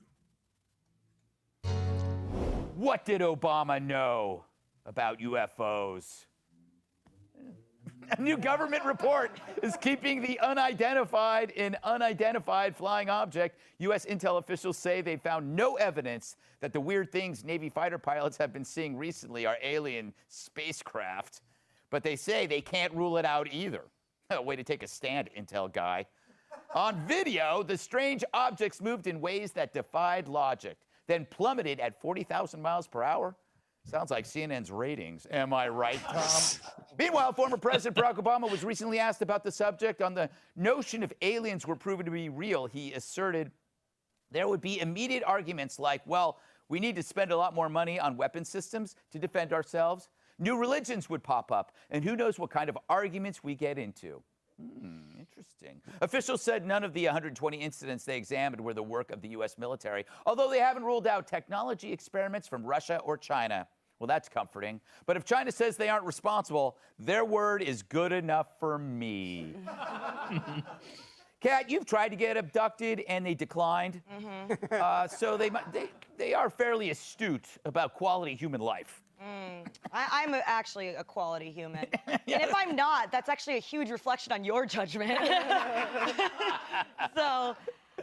What did Obama know about UFOs? A new government report is keeping the unidentified in unidentified flying object. U.S. intel officials say they found no evidence that the weird things Navy fighter pilots have been seeing recently are alien spacecraft, but they say they can't rule it out either. Way to take a stand, intel guy. On video, the strange objects moved in ways that defied logic, then plummeted at 40,000 miles per hour. Sounds like CNN's ratings. Am I right, Tom? Meanwhile, former President Barack Obama was recently asked about the subject. On the notion if aliens were proven to be real, he asserted there would be immediate arguments like, well, we need to spend a lot more money on weapon systems to defend ourselves. New religions would pop up, and who knows what kind of arguments we get into. Interesting. Officials said none of the 120 incidents they examined were the work of the U.S. military, although they haven't ruled out technology experiments from Russia or China. Well, that's comforting. But if China says they aren't responsible, their word is good enough for me. Kat, you've tried to get abducted and they declined. So they are fairly astute about quality human life. I'm actually a quality human. And if I'm not, that's actually a huge reflection on your judgment. So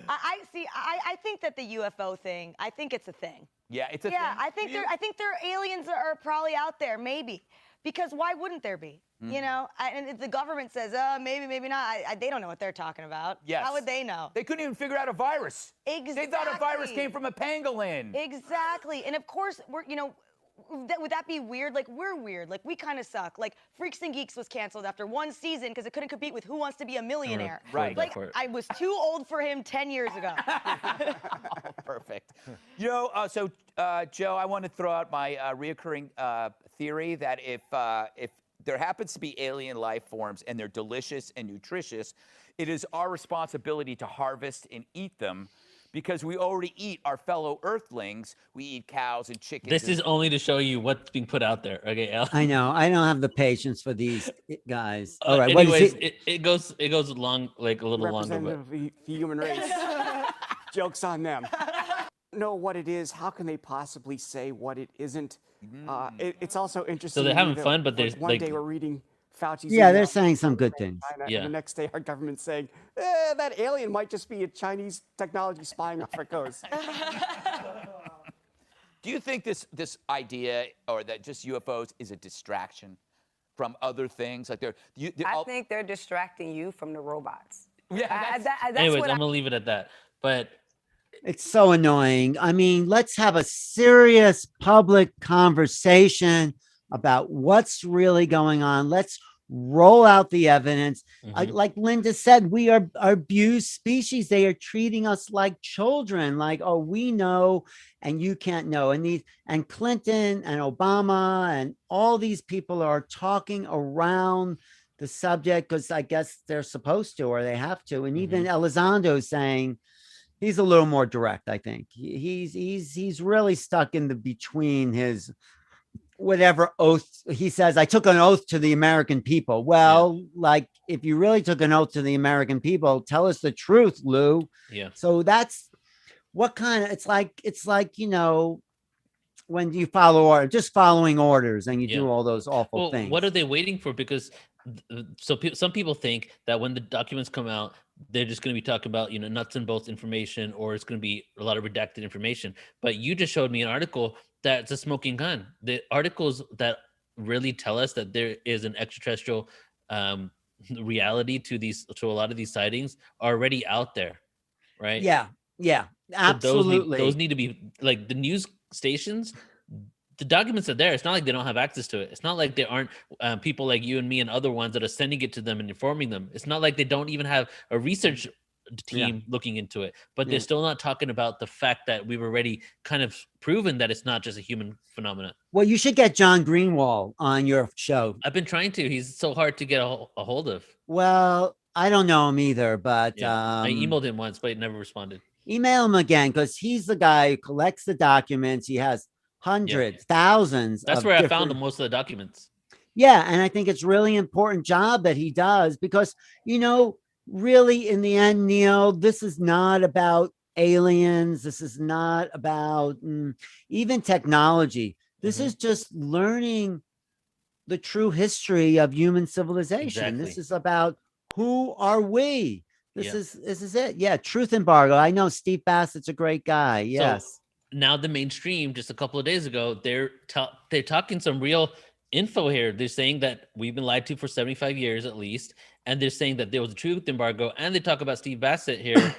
I think that the UFO thing, I think it's a thing. Yeah, it's a thing. Yeah, I think there are aliens that are probably out there, maybe. Because why wouldn't there be? You know, and if the government says, maybe, maybe not, they don't know what they're talking about. Yes. How would they know? They couldn't even figure out a virus. Exactly. They thought a virus came from a pangolin. Exactly. And of course, would that be weird? Like, we're weird. Like, we kind of suck. Like, Freaks and Geeks was canceled after one season because it couldn't compete with Who Wants to Be a Millionaire. Right. Like, I was too old for him 10 years ago. Perfect. Joe, I want to throw out my reoccurring theory that if there happens to be alien life forms and they're delicious and nutritious, it is our responsibility to harvest and eat them. Because we already eat our fellow Earthlings. We eat cows and chickens. This is only to show you what's being put out there. Okay, Al? I know. I don't have the patience for these guys. All right. Anyways, it goes long, like a little longer. Representative of the human race. Joke's on them. Know what it is. How can they possibly say what it isn't? It's also interesting. So they're having fun, but there's one day we're reading Fauci's. Yeah, they're saying some good things. China, and the next day our government's saying, that alien might just be a Chinese technology spying off our coast. Do you think this idea, or that just UFOs, is a distraction from other things? Like I think they're distracting you from the robots. Yeah. Anyways, I'm gonna leave it at that. But it's so annoying. I mean, let's have a serious public conversation about what's really going on. Let's roll out the evidence. Like Linda said, we are abused species. They are treating us like children, like, oh, we know and you can't know. And Clinton and Obama and all these people are talking around the subject because I guess they're supposed to, or they have to. And even Elizondo saying he's a little more direct. I think he's really stuck in the between his whatever oath he says. I took an oath to the American people. Well, like, if you really took an oath to the American people, tell us the truth, Lou. Yeah. So that's what kind of, it's like, you know, when you follow or just following orders and you do all those awful things. What are they waiting for? Because some people think that when the documents come out, they're just going to be talking about, you know, nuts and bolts information, or it's going to be a lot of redacted information. But you just showed me an article that's a smoking gun. The articles that really tell us that there is an extraterrestrial reality to a lot of these sightings are already out there, right? Yeah, absolutely. So those need to be, like, the news stations. The documents are there. It's not like they don't have access to it. It's not like there aren't people like you and me and other ones that are sending it to them and informing them. It's not like they don't even have a research team looking into it, but they're still not talking about the fact that we've already kind of proven that it's not just a human phenomenon. Well, you should get John Greenwald on your show. I've been trying to. He's so hard to get a hold of. Well, I don't know him either, but I emailed him once, but he never responded. Email him again, because he's the guy who collects the documents. He has hundreds, thousands. That's where I found most of the documents. Yeah, and I think it's really important job that he does, because, you know, really in the end, Neil, this is not about aliens. This is not about even technology. This is just learning the true history of human civilization. This Exactly. is about who are we. This Yeah. is it. Yeah, truth embargo. I know Steve Bassett's a great guy. Yes. So now the mainstream, just a couple of days ago, they're talking some real info here. They're saying that we've been lied to for 75 years at least, and they're saying that there was a truth embargo, and they talk about Steve Bassett here,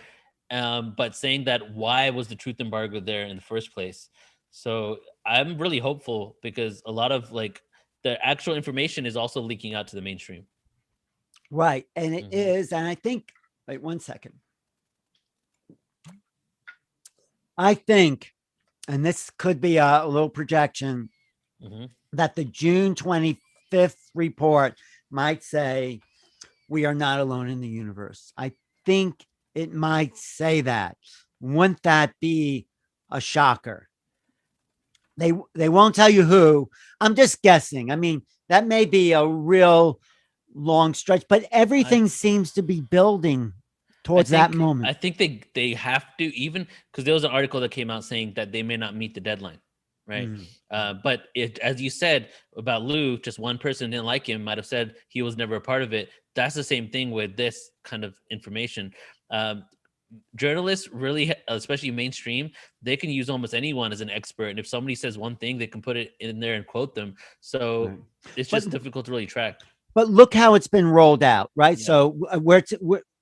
but saying that why was the truth embargo there in the first place? So I'm really hopeful because a lot of like the actual information is also leaking out to the mainstream. Right. And it is. And I think, wait 1 second. I think, and this could be a little projection, that the June 25th report might say, we are not alone in the universe. I think it might say that. Wouldn't that be a shocker? They won't tell you who. I'm just guessing. I mean, that may be a real long stretch, but everything seems to be building towards that moment. I think they have to, even because there was an article that came out saying that they may not meet the deadline, right? But as you said about Lou, just one person didn't like him, might have said he was never a part of it. That's the same thing with this kind of information. Journalists really, especially mainstream, they can use almost anyone as an expert, and if somebody says one thing, they can put it in there and quote them. So it's just difficult to really track. But look how it's been rolled out, right? Yeah. So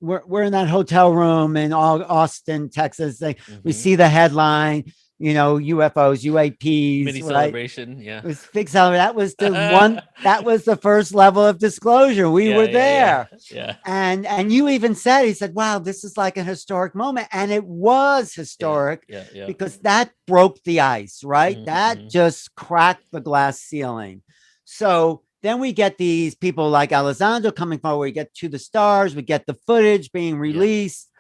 we're in that hotel room in Austin, Texas. We see the headline, you know, UFOs, UAPs, mini right? celebration, yeah. It was big celebration. That was the one. That was the first level of disclosure. We were there, yeah. And you even said, he said, "Wow, this is like a historic moment," and it was historic because that broke the ice, right? That just cracked the glass ceiling. So then we get these people like Alan Steinfeld coming forward. We get To the Stars. We get the footage being released.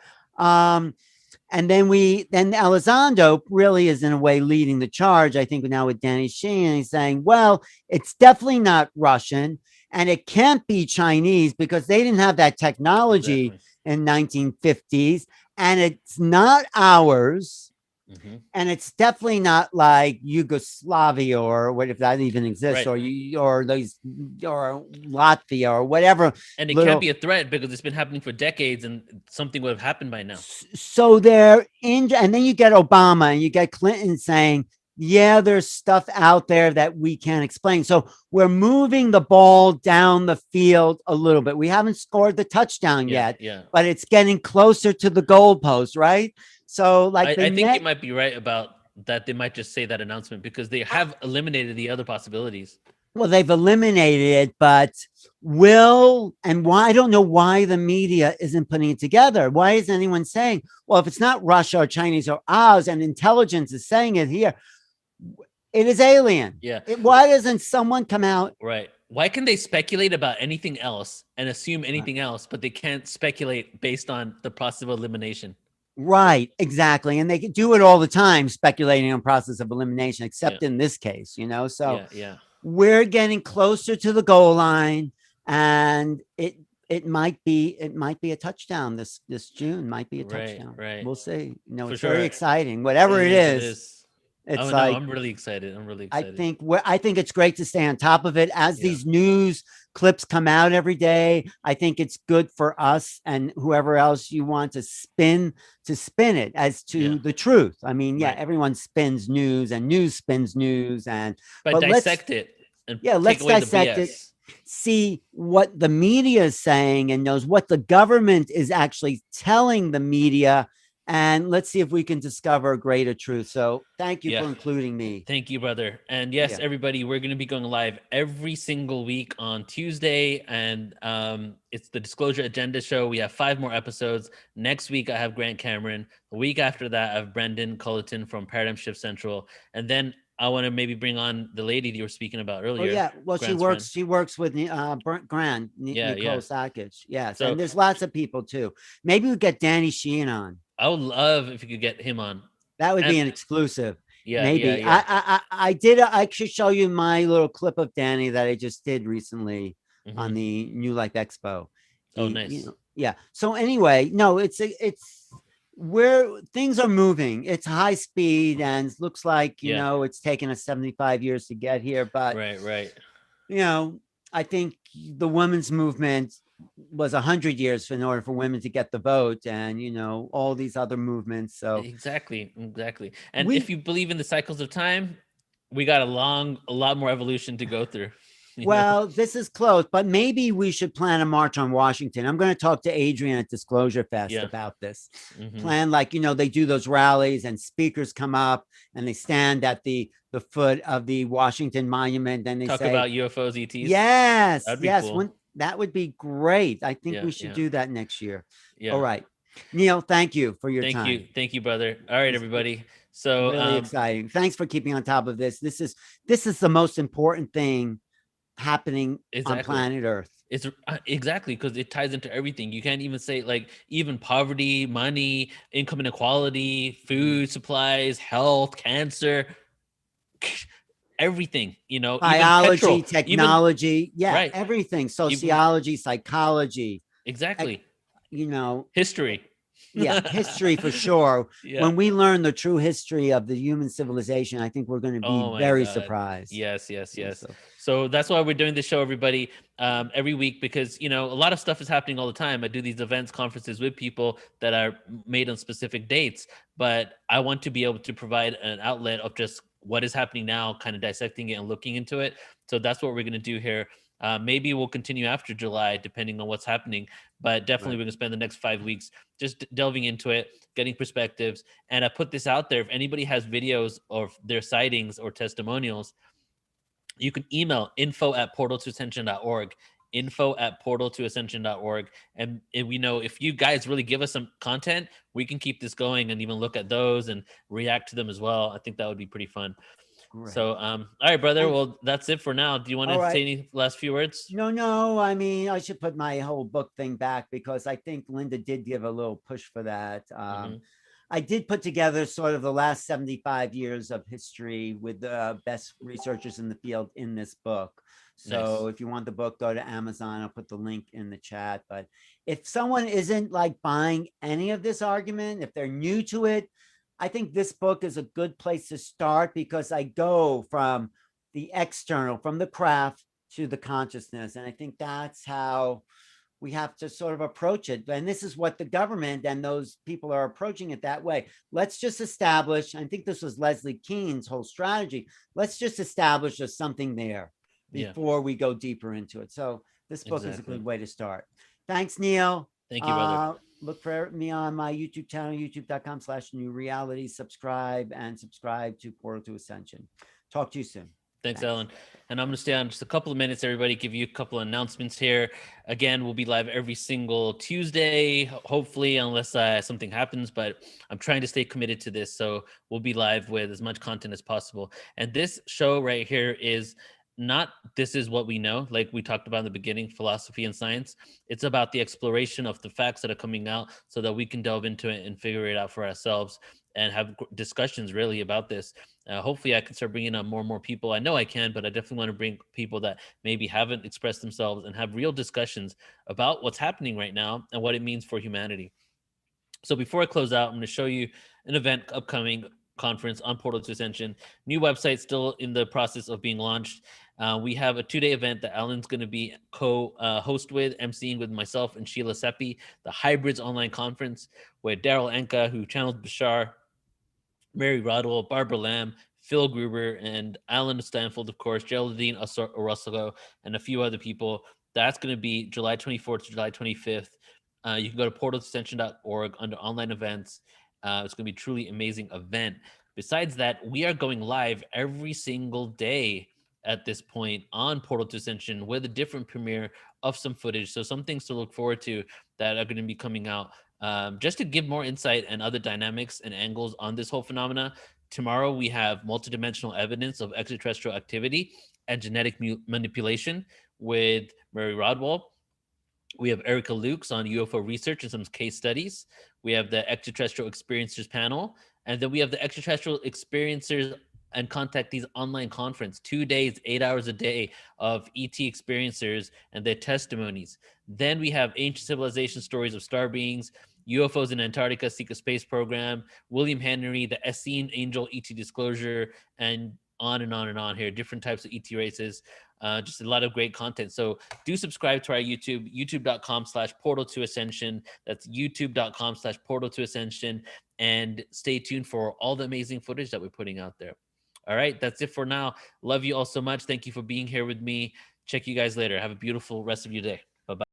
And then Elizondo really is in a way leading the charge, I think, now with Danny Sheehan. He's saying, well, it's definitely not Russian and it can't be Chinese because they didn't have that technology in 1950s. And it's not ours. And it's definitely not like Yugoslavia or what, if that even exists, or Latvia or whatever. And it can't be a threat because it's been happening for decades and something would have happened by now. So they're in, and then you get Obama and you get Clinton saying, yeah, there's stuff out there that we can't explain. So we're moving the ball down the field a little bit. We haven't scored the touchdown yet, but it's getting closer to the goalpost, right? So like I think you might be right about that. They might just say that announcement because they have eliminated the other possibilities. Well, they've eliminated it, but why? I don't know why the media isn't putting it together. Why is anyone saying, well, if it's not Russia or Chinese or ours and intelligence is saying it here, it is alien. Yeah. Why doesn't someone come out? Right. Why can they speculate about anything else and assume anything else, but they can't speculate based on the possible elimination? Right, exactly. And they do it all the time, speculating on process of elimination, except in this case, you know, so we're getting closer to the goal line and it might be a touchdown this June, might be a touchdown. Right. We'll see. You know, it's sure. very exciting. Whatever it is. It's like, I'm really excited. I think it's great to stay on top of it as these news clips come out every day. I think it's good for us and whoever else you want to spin it as to the truth. I mean, everyone spins news and news spins news but dissect it. And let's dissect it. See what the media is saying and knows what the government is actually telling the media. And let's see if we can discover a greater truth. So thank you for including me. Thank you, brother. And yes, everybody, we're going to be going live every single week on Tuesday. And it's the Disclosure Agenda show. We have 5 more episodes. Next week, I have Grant Cameron. The week after that, I have Brendan Culleton from Paradigm Shift Central. And then I want to maybe bring on the lady that you were speaking about earlier. Oh, yeah. Well, she works with Grant, Nicole Sackage. Yes. So, and there's lots of people too. Maybe we get Danny Sheehan on. I would love if you could get him on. That would be an exclusive. Yeah, maybe. I should show you my little clip of Danny that I just did recently on the New Life Expo. Oh, nice. You know, yeah. So anyway, no, it's where things are moving. It's high speed and it looks like, you Yeah. know, it's taken us 75 years to get here. But, Right. you know, I think the women's movement was 100 years in order for women to get the vote, and, you know, all these other movements. So Exactly. And We- if you believe in the cycles of time, we got a lot more evolution to go through. you know? well, this is close, but maybe we should plan a march on Washington. I'm going to talk to Adrian at Disclosure Fest Yeah. about this. Mhm. Plan, like, you know, they do those rallies and speakers come up and they stand at the foot of the Washington Monument and they Talk say, about UFOs, ETs. yes, That'd be yes, cool. that would be great. I think Yeah, we should yeah. do that next year. Yeah. All right. Neil, thank you for your Thank time. you, brother. All right, everybody. So Really exciting. Thanks for keeping on top of this. This is the most important thing happening on planet Earth. It's exactly, because it ties into everything. You can't even say, like, even poverty, money, income inequality, food supplies, health, cancer, everything, you know, even Biology, petrol, technology, yeah, right. everything. Sociology, psychology. Exactly. You know, history. Yeah, history for sure. Yeah. When we learn the true history of the human civilization, I think we're going to be Oh my very God. surprised. Yes. So that's why we're doing this show, everybody, every week, because, you know, a lot of stuff is happening all the time. I do these events, conferences with people that are made on specific dates, but I want to be able to provide an outlet of just what is happening now, kind of dissecting it and looking into it. So that's what we're going to do here. Maybe we'll continue after July, depending on what's happening. But definitely, we're going to spend the next 5 weeks just delving into it, getting perspectives. And I put this out there. If anybody has videos of their sightings or testimonials, you can email info@PortalToAscension.org, info@PortalToAscension.org. And we know if you guys really give us some content, we can keep this going and even look at those and react to them as well. I think that would be pretty fun. Great. So, all right, brother. Well, that's it for now. Do you want to All right. say any last few words? No. I mean, I should put my whole book thing back because I think Linda did give a little push for that. I did put together sort of the last 75 years of history with the best researchers in the field in this book. So Nice. if you want the book, go to Amazon. I'll put the link in the chat. But if someone isn't like buying any of this argument, if they're new to it, I think this book is a good place to start because I go from the external, from the craft to the consciousness. And I think that's how we have to sort of approach it. And this is what the government and those people are approaching it that way. Let's just establish, I think this was Leslie Keene's whole strategy. Let's just establish there's something there before we go deeper into it. So this book is a good way to start. Thanks, Neil. Thank you, brother. Look for me on my YouTube channel, youtube.com/New Reality. Subscribe to Portal to Ascension. Talk to you soon. Thanks, Alan. And I'm going to stay on just a couple of minutes, everybody, give you a couple of announcements here. Again, we'll be live every single Tuesday, hopefully, unless something happens, but I'm trying to stay committed to this. So we'll be live with as much content as possible. And this show right here is not this is what we know, like we talked about in the beginning, philosophy and science. It's about the exploration of the facts that are coming out so that we can delve into it and figure it out for ourselves and have discussions really about this. Hopefully I can start bringing on more and more people. I know I can, but I definitely want to bring people that maybe haven't expressed themselves and have real discussions about what's happening right now and what it means for humanity. So before I close out, I'm going to show you an event upcoming conference on Portal to Ascension. New website still in the process of being launched. We have a 2-day event that Alan's going to be co-host with, emceeing with myself and Sheila Seppi, the Hybrids Online Conference, where Daryl Anka, who channels Bashar, Mary Rodwell, Barbara Lamb, Phil Gruber, and Alan Steinfeld, of course, Geraldine Orosco, and a few other people. That's going to be July 24th to July 25th. You can go to PortalToAscension.org under online events. It's going to be a truly amazing event. Besides that, we are going live every single day at this point on Portal to Ascension with a different premiere of some footage. So some things to look forward to that are going to be coming out just to give more insight and other dynamics and angles on this whole phenomena. Tomorrow, we have multidimensional evidence of extraterrestrial activity and genetic manipulation with Mary Rodwell. We have Erica Lukes on UFO research and some case studies. We have the Extraterrestrial Experiencers panel. And then we have the Extraterrestrial Experiencers and Contactees online conference, 2 days, 8 hours a day of ET experiencers and their testimonies. Then we have ancient civilization stories of star beings, UFOs in Antarctica, Seek a Space Program, William Henry, the Essene Angel ET Disclosure, and on and on and on here, different types of ET races. Just a lot of great content. So do subscribe to our YouTube, youtube.com/PortalToAscension. That's youtube.com/PortalToAscension. And stay tuned for all the amazing footage that we're putting out there. All right, that's it for now. Love you all so much. Thank you for being here with me. Check you guys later. Have a beautiful rest of your day. Bye-bye.